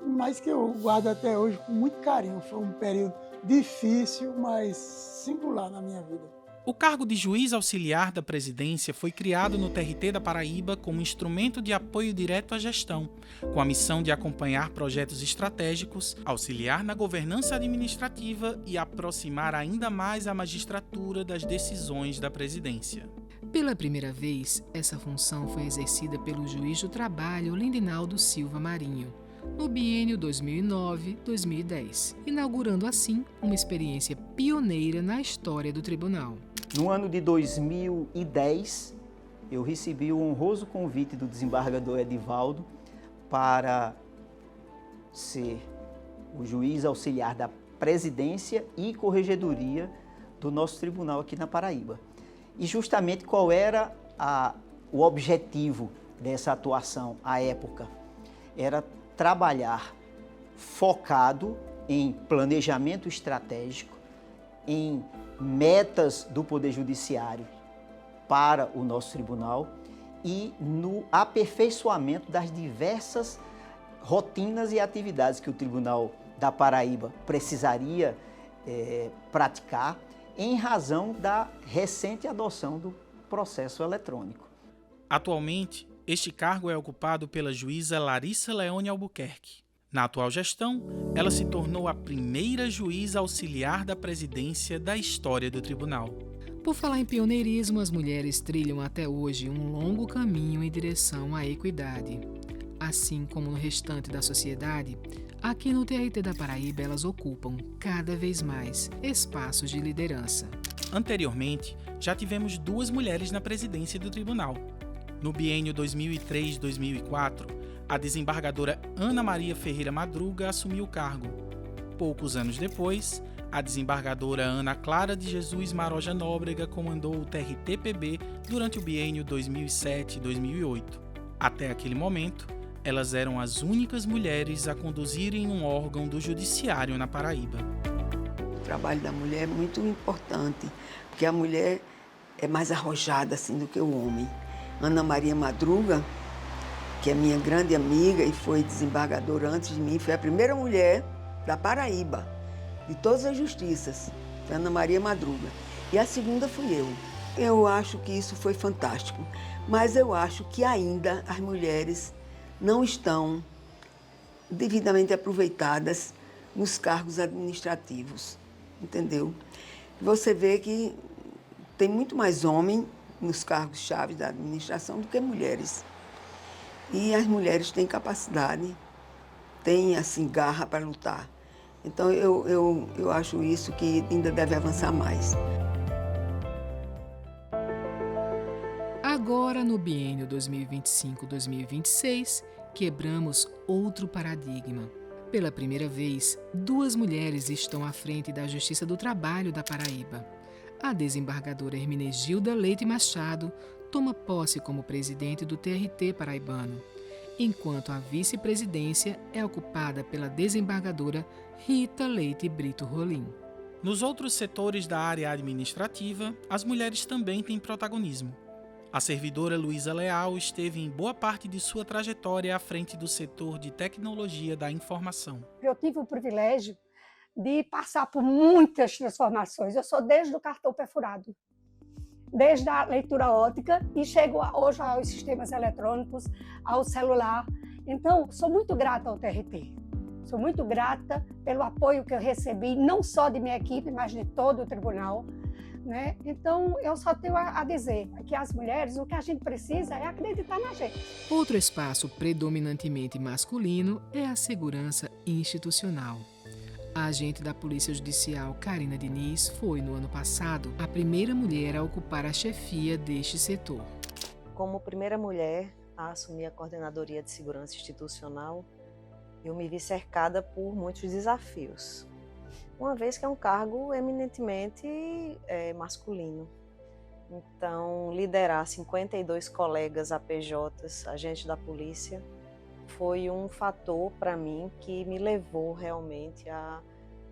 mas que eu guardo até hoje com muito carinho. Foi um período difícil, mas singular na minha vida. O cargo de juiz auxiliar da presidência foi criado no TRT da Paraíba como instrumento de apoio direto à gestão, com a missão de acompanhar projetos estratégicos, auxiliar na governança administrativa e aproximar ainda mais a magistratura das decisões da presidência. Pela primeira vez, essa função foi exercida pelo juiz do trabalho Lindinaldo Silva Marinho, no biênio 2009-2010, inaugurando assim uma experiência pioneira na história do tribunal. No ano de 2010, eu recebi o honroso convite do desembargador Edivaldo para ser o juiz auxiliar da presidência e corregedoria do nosso tribunal aqui na Paraíba. E justamente qual era o objetivo dessa atuação à época? Era trabalhar focado em planejamento estratégico, em metas do Poder Judiciário para o nosso tribunal e no aperfeiçoamento das diversas rotinas e atividades que o Tribunal da Paraíba precisaria praticar em razão da recente adoção do processo eletrônico. Atualmente, este cargo é ocupado pela juíza Larissa Leone Albuquerque. Na atual gestão, ela se tornou a primeira juíza auxiliar da presidência da história do tribunal. Por falar em pioneirismo, as mulheres trilham até hoje um longo caminho em direção à equidade. Assim como no restante da sociedade, aqui no TRT da Paraíba elas ocupam, cada vez mais, espaços de liderança. Anteriormente, já tivemos 2 mulheres na presidência do tribunal. No biênio 2003-2004, a desembargadora Ana Maria Ferreira Madruga assumiu o cargo. Poucos anos depois, a desembargadora Ana Clara de Jesus Maroja Nóbrega comandou o TRT-PB durante o biênio 2007-2008. Até aquele momento, elas eram as únicas mulheres a conduzirem um órgão do judiciário na Paraíba. O trabalho da mulher é muito importante, porque a mulher é mais arrojada assim, do que o homem. Ana Maria Madruga, que é minha grande amiga e foi desembargadora antes de mim, foi a primeira mulher da Paraíba, de todas as justiças, foi Ana Maria Madruga. E a segunda fui eu. Eu acho que isso foi fantástico, mas eu acho que ainda as mulheres não estão devidamente aproveitadas nos cargos administrativos, entendeu? Você vê que tem muito mais homem nos cargos-chave da administração do que mulheres. E as mulheres têm capacidade, têm assim, garra para lutar. Então eu acho isso que ainda deve avançar mais. Agora, no biênio 2025-2026, quebramos outro paradigma. Pela primeira vez, 2 mulheres estão à frente da Justiça do Trabalho da Paraíba. A desembargadora Hermenegilda Leite Machado toma posse como presidente do TRT paraibano, enquanto a vice-presidência é ocupada pela desembargadora Rita Leite Brito Rolim. Nos outros setores da área administrativa, as mulheres também têm protagonismo. A servidora Luísa Leal esteve em boa parte de sua trajetória à frente do setor de tecnologia da informação. Eu tive o privilégio de passar por muitas transformações. Eu sou desde o cartão perfurado, desde a leitura óptica e chego hoje aos sistemas eletrônicos, ao celular. Então, sou muito grata ao TRT. Sou muito grata pelo apoio que eu recebi, não só de minha equipe, mas de todo o tribunal. Né? Então, eu só tenho a dizer que as mulheres, o que a gente precisa é acreditar na gente. Outro espaço predominantemente masculino é a segurança institucional. A agente da Polícia Judicial, Karina Diniz, foi, no ano passado, a primeira mulher a ocupar a chefia deste setor. Como primeira mulher a assumir a Coordenadoria de Segurança Institucional, eu me vi cercada por muitos desafios. Uma vez que é um cargo eminentemente masculino. Então, liderar 52 colegas APJs, agentes da polícia, foi um fator para mim que me levou realmente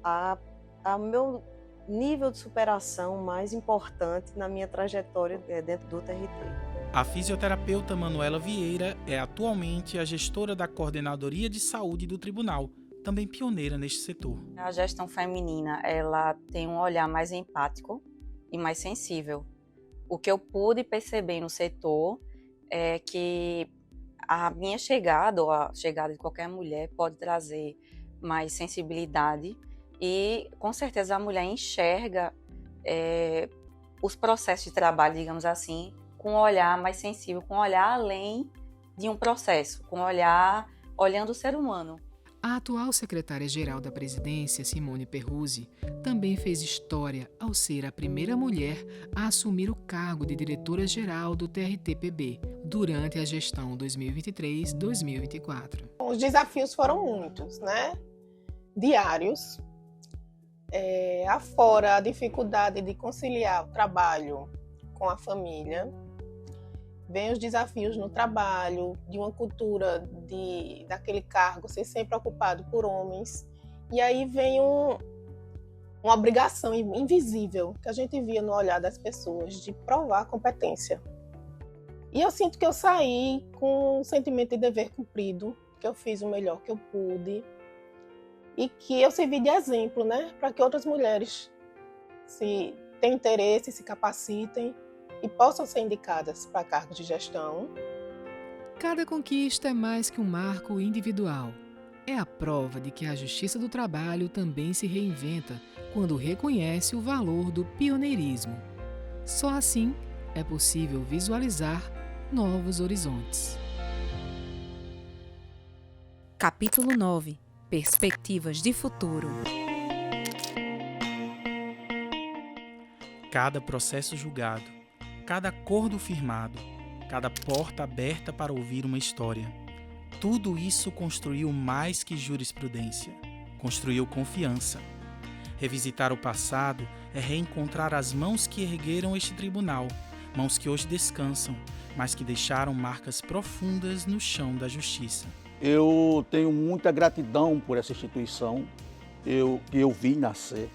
ao meu nível de superação mais importante na minha trajetória dentro do TRT. A fisioterapeuta Manuela Vieira é atualmente a gestora da Coordenadoria de Saúde do Tribunal, também pioneira neste setor. A gestão feminina, ela tem um olhar mais empático e mais sensível. O que eu pude perceber no setor é que a minha chegada, ou a chegada de qualquer mulher, pode trazer mais sensibilidade e, com certeza, a mulher enxerga os processos de trabalho, digamos assim, com um olhar mais sensível, com um olhar além de um processo, com um olhar olhando o ser humano. A atual secretária-geral da Presidência, Simone Perruzzi, também fez história ao ser a primeira mulher a assumir o cargo de diretora-geral do TRT-PB durante a gestão 2023-2024. Os desafios foram muitos, né? Diários. Afora a dificuldade de conciliar o trabalho com a família, vem os desafios no trabalho, de uma cultura daquele cargo ser sempre ocupado por homens. E aí vem uma obrigação invisível que a gente via no olhar das pessoas de provar a competência. E eu sinto que eu saí com um sentimento de dever cumprido, que eu fiz o melhor que eu pude e que eu servi de exemplo, né, para que outras mulheres se tenham interesse, se capacitem e possam ser indicadas para cargos de gestão. Cada conquista é mais que um marco individual. É a prova de que a Justiça do Trabalho também se reinventa quando reconhece o valor do pioneirismo. Só assim é possível visualizar novos horizontes. Capítulo 9. Perspectivas de futuro. Cada processo julgado, cada acordo firmado, cada porta aberta para ouvir uma história. Tudo isso construiu mais que jurisprudência, construiu confiança. Revisitar o passado é reencontrar as mãos que ergueram este tribunal, mãos que hoje descansam, mas que deixaram marcas profundas no chão da justiça. Eu tenho muita gratidão por essa instituição que eu vi nascer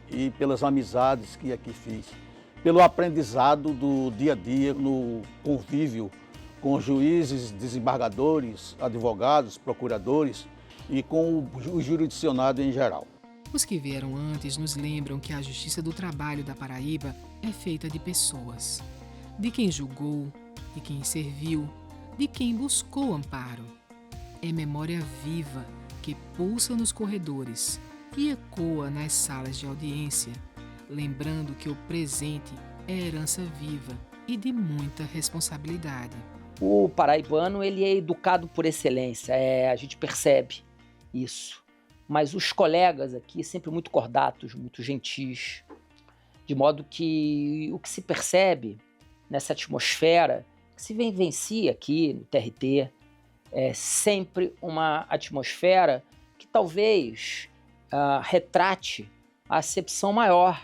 e pelas amizades que aqui fiz, pelo aprendizado do dia a dia, no convívio com juízes, desembargadores, advogados, procuradores e com o jurisdicionado em geral. Os que vieram antes nos lembram que a Justiça do Trabalho da Paraíba é feita de pessoas. De quem julgou, de quem serviu, de quem buscou amparo. É memória viva que pulsa nos corredores e ecoa nas salas de audiência, lembrando que o presente é herança viva e de muita responsabilidade. O paraibano ele é educado por excelência, a gente percebe isso. Mas os colegas aqui sempre muito cordatos, muito gentis, de modo que o que se percebe nessa atmosfera que se vivencia aqui no TRT é sempre uma atmosfera que talvez retrate a acepção maior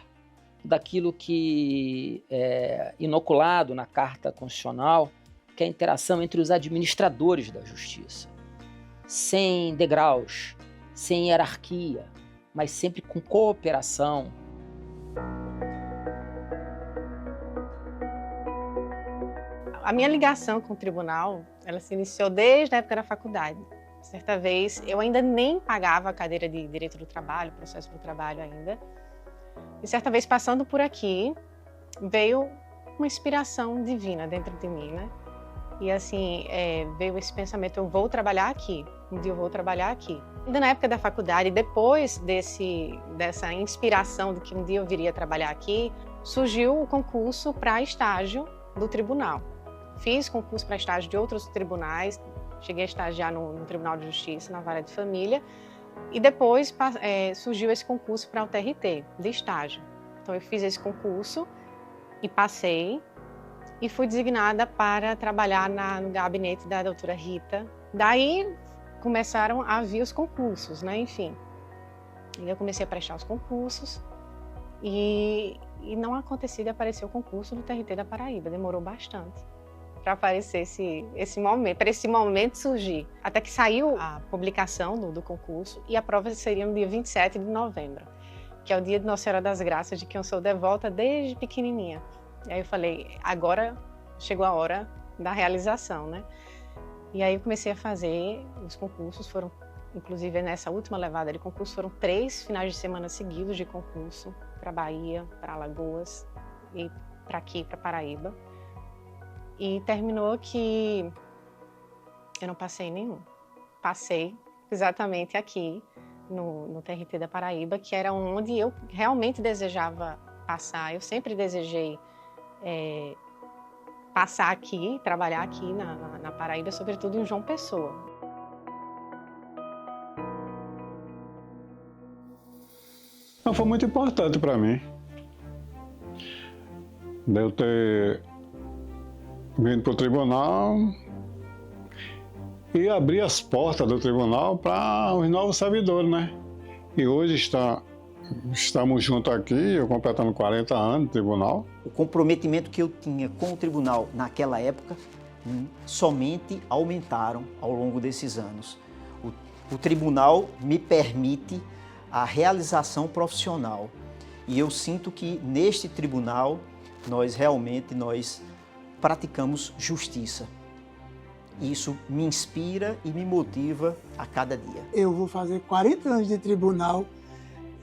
daquilo que é inoculado na Carta Constitucional, que é a interação entre os administradores da justiça, sem degraus, sem hierarquia, mas sempre com cooperação, A minha ligação com o tribunal, ela se iniciou desde a época da faculdade. Certa vez, eu ainda nem pagava a cadeira de Direito do Trabalho, Processo do Trabalho ainda. E certa vez, passando por aqui, veio uma inspiração divina dentro de mim, né? E assim, veio esse pensamento, eu vou trabalhar aqui, um dia eu vou trabalhar aqui. Ainda na época da faculdade, depois dessa inspiração de que um dia eu viria trabalhar aqui, surgiu o concurso para estágio do tribunal. Fiz concurso para estágio de outros tribunais, cheguei a estagiar no Tribunal de Justiça, na Vara de Família, e depois surgiu esse concurso para o TRT, de estágio. Então eu fiz esse concurso e passei, e fui designada para trabalhar no gabinete da doutora Rita. Daí começaram a vir os concursos, né? Enfim. E eu comecei a prestar os concursos e não aconteceu de aparecer o concurso do TRT da Paraíba. Demorou bastante para aparecer esse momento, para esse momento surgir. Até que saiu a publicação do concurso e a prova seria no dia 27 de novembro, que é o dia de Nossa Senhora das Graças, de quem eu sou devota desde pequenininha. E aí eu falei, agora chegou a hora da realização, né? E aí eu comecei a fazer os concursos, foram, inclusive nessa última levada de concurso, foram 3 finais de semana seguidos de concurso, para Bahia, para Alagoas e para aqui, para Paraíba. E terminou que eu não passei nenhum. Passei exatamente aqui, no TRT da Paraíba, que era onde eu realmente desejava passar. Eu sempre desejei passar aqui, trabalhar aqui na Paraíba, sobretudo em João Pessoa. Foi muito importante para mim. De eu ter vindo para o tribunal e abrir as portas do tribunal para os novos servidores, né? E hoje estamos juntos aqui, eu completando 40 anos de tribunal. O comprometimento que eu tinha com o tribunal naquela época somente aumentaram ao longo desses anos. O tribunal me permite a realização profissional e eu sinto que neste tribunal nós praticamos justiça. Isso me inspira e me motiva a cada dia. Eu vou fazer 40 anos de tribunal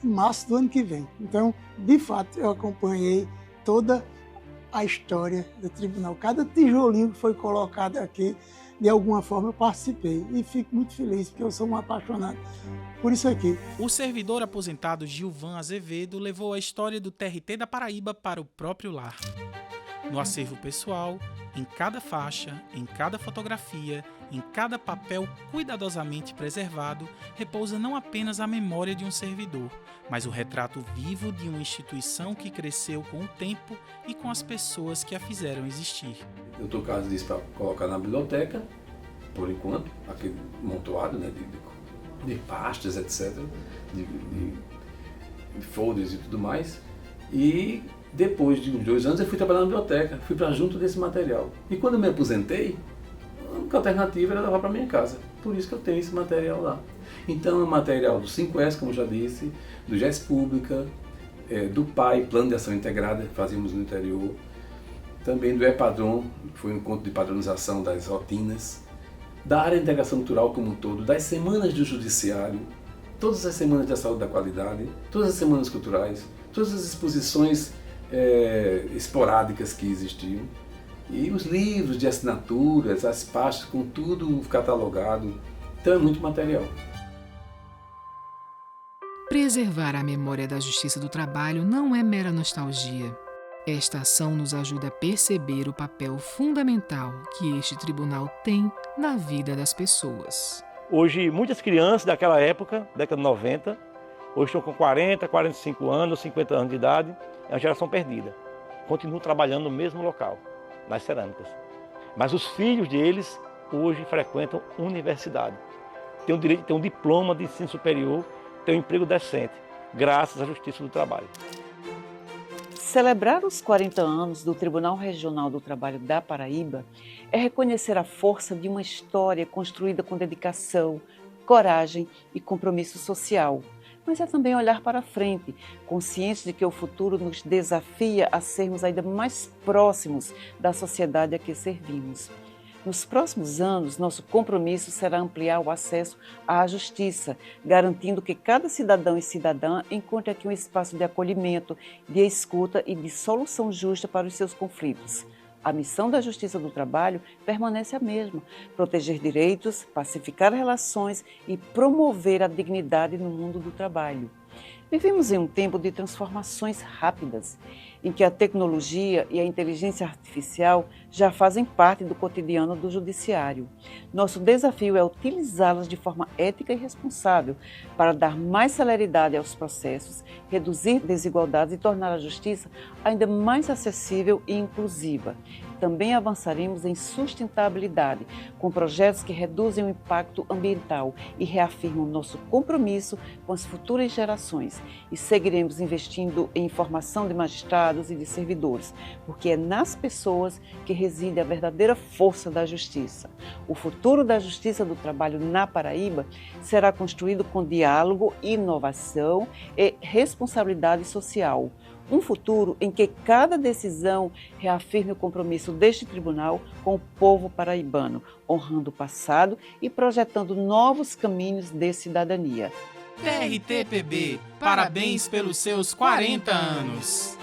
em março do ano que vem. Então, de fato, eu acompanhei toda a história do tribunal. Cada tijolinho que foi colocado aqui, de alguma forma eu participei. E fico muito feliz, porque eu sou um apaixonado por isso aqui. O servidor aposentado Gilvan Azevedo levou a história do TRT da Paraíba para o próprio lar. No acervo pessoal, em cada faixa, em cada fotografia, em cada papel cuidadosamente preservado, repousa não apenas a memória de um servidor, mas o retrato vivo de uma instituição que cresceu com o tempo e com as pessoas que a fizeram existir. Eu estou caso disso para colocar na biblioteca, por enquanto, aquele montoado, né, de pastas, etc., de folders e tudo mais. E depois de uns 2 anos eu fui trabalhar na biblioteca, fui para junto desse material. E quando eu me aposentei, a única alternativa era levar para minha casa. Por isso que eu tenho esse material lá. Então é um material do 5S, como eu já disse, do GES Pública, do PAI, Plano de Ação Integrada, que fazíamos no interior, também do E-Padrão, que foi um encontro de padronização das rotinas, da área de integração cultural como um todo, das semanas do judiciário, todas as semanas da saúde da qualidade, todas as semanas culturais, todas as exposições esporádicas que existiam, e os livros de assinaturas, as pastas com tudo catalogado. Então é muito material. Preservar a memória da Justiça do Trabalho não é mera nostalgia. Esta ação nos ajuda a perceber o papel fundamental que este tribunal tem na vida das pessoas. Hoje, muitas crianças daquela época, década de 90, hoje estão com 40, 45 anos, 50 anos de idade, é uma geração perdida. Continuam trabalhando no mesmo local, nas cerâmicas. Mas os filhos deles hoje frequentam universidade. Têm o direito de ter um diploma de ensino superior, ter um emprego decente, graças à Justiça do Trabalho. Celebrar os 40 anos do Tribunal Regional do Trabalho da Paraíba é reconhecer a força de uma história construída com dedicação, coragem e compromisso social, mas é também olhar para frente, conscientes de que o futuro nos desafia a sermos ainda mais próximos da sociedade a que servimos. Nos próximos anos, nosso compromisso será ampliar o acesso à justiça, garantindo que cada cidadão e cidadã encontre aqui um espaço de acolhimento, de escuta e de solução justa para os seus conflitos. A missão da Justiça do Trabalho permanece a mesma: proteger direitos, pacificar relações e promover a dignidade no mundo do trabalho. Vivemos em um tempo de transformações rápidas, em que a tecnologia e a inteligência artificial já fazem parte do cotidiano do judiciário. Nosso desafio é utilizá-las de forma ética e responsável para dar mais celeridade aos processos, reduzir desigualdades e tornar a justiça ainda mais acessível e inclusiva. Também avançaremos em sustentabilidade, com projetos que reduzem o impacto ambiental e reafirmam nosso compromisso com as futuras gerações. E seguiremos investindo em formação de magistrados e de servidores, porque é nas pessoas que reside a verdadeira força da justiça. O futuro da Justiça do Trabalho na Paraíba será construído com diálogo, inovação e responsabilidade social. Um futuro em que cada decisão reafirme o compromisso deste tribunal com o povo paraibano, honrando o passado e projetando novos caminhos de cidadania. TRT-PB, parabéns pelos seus 40 anos!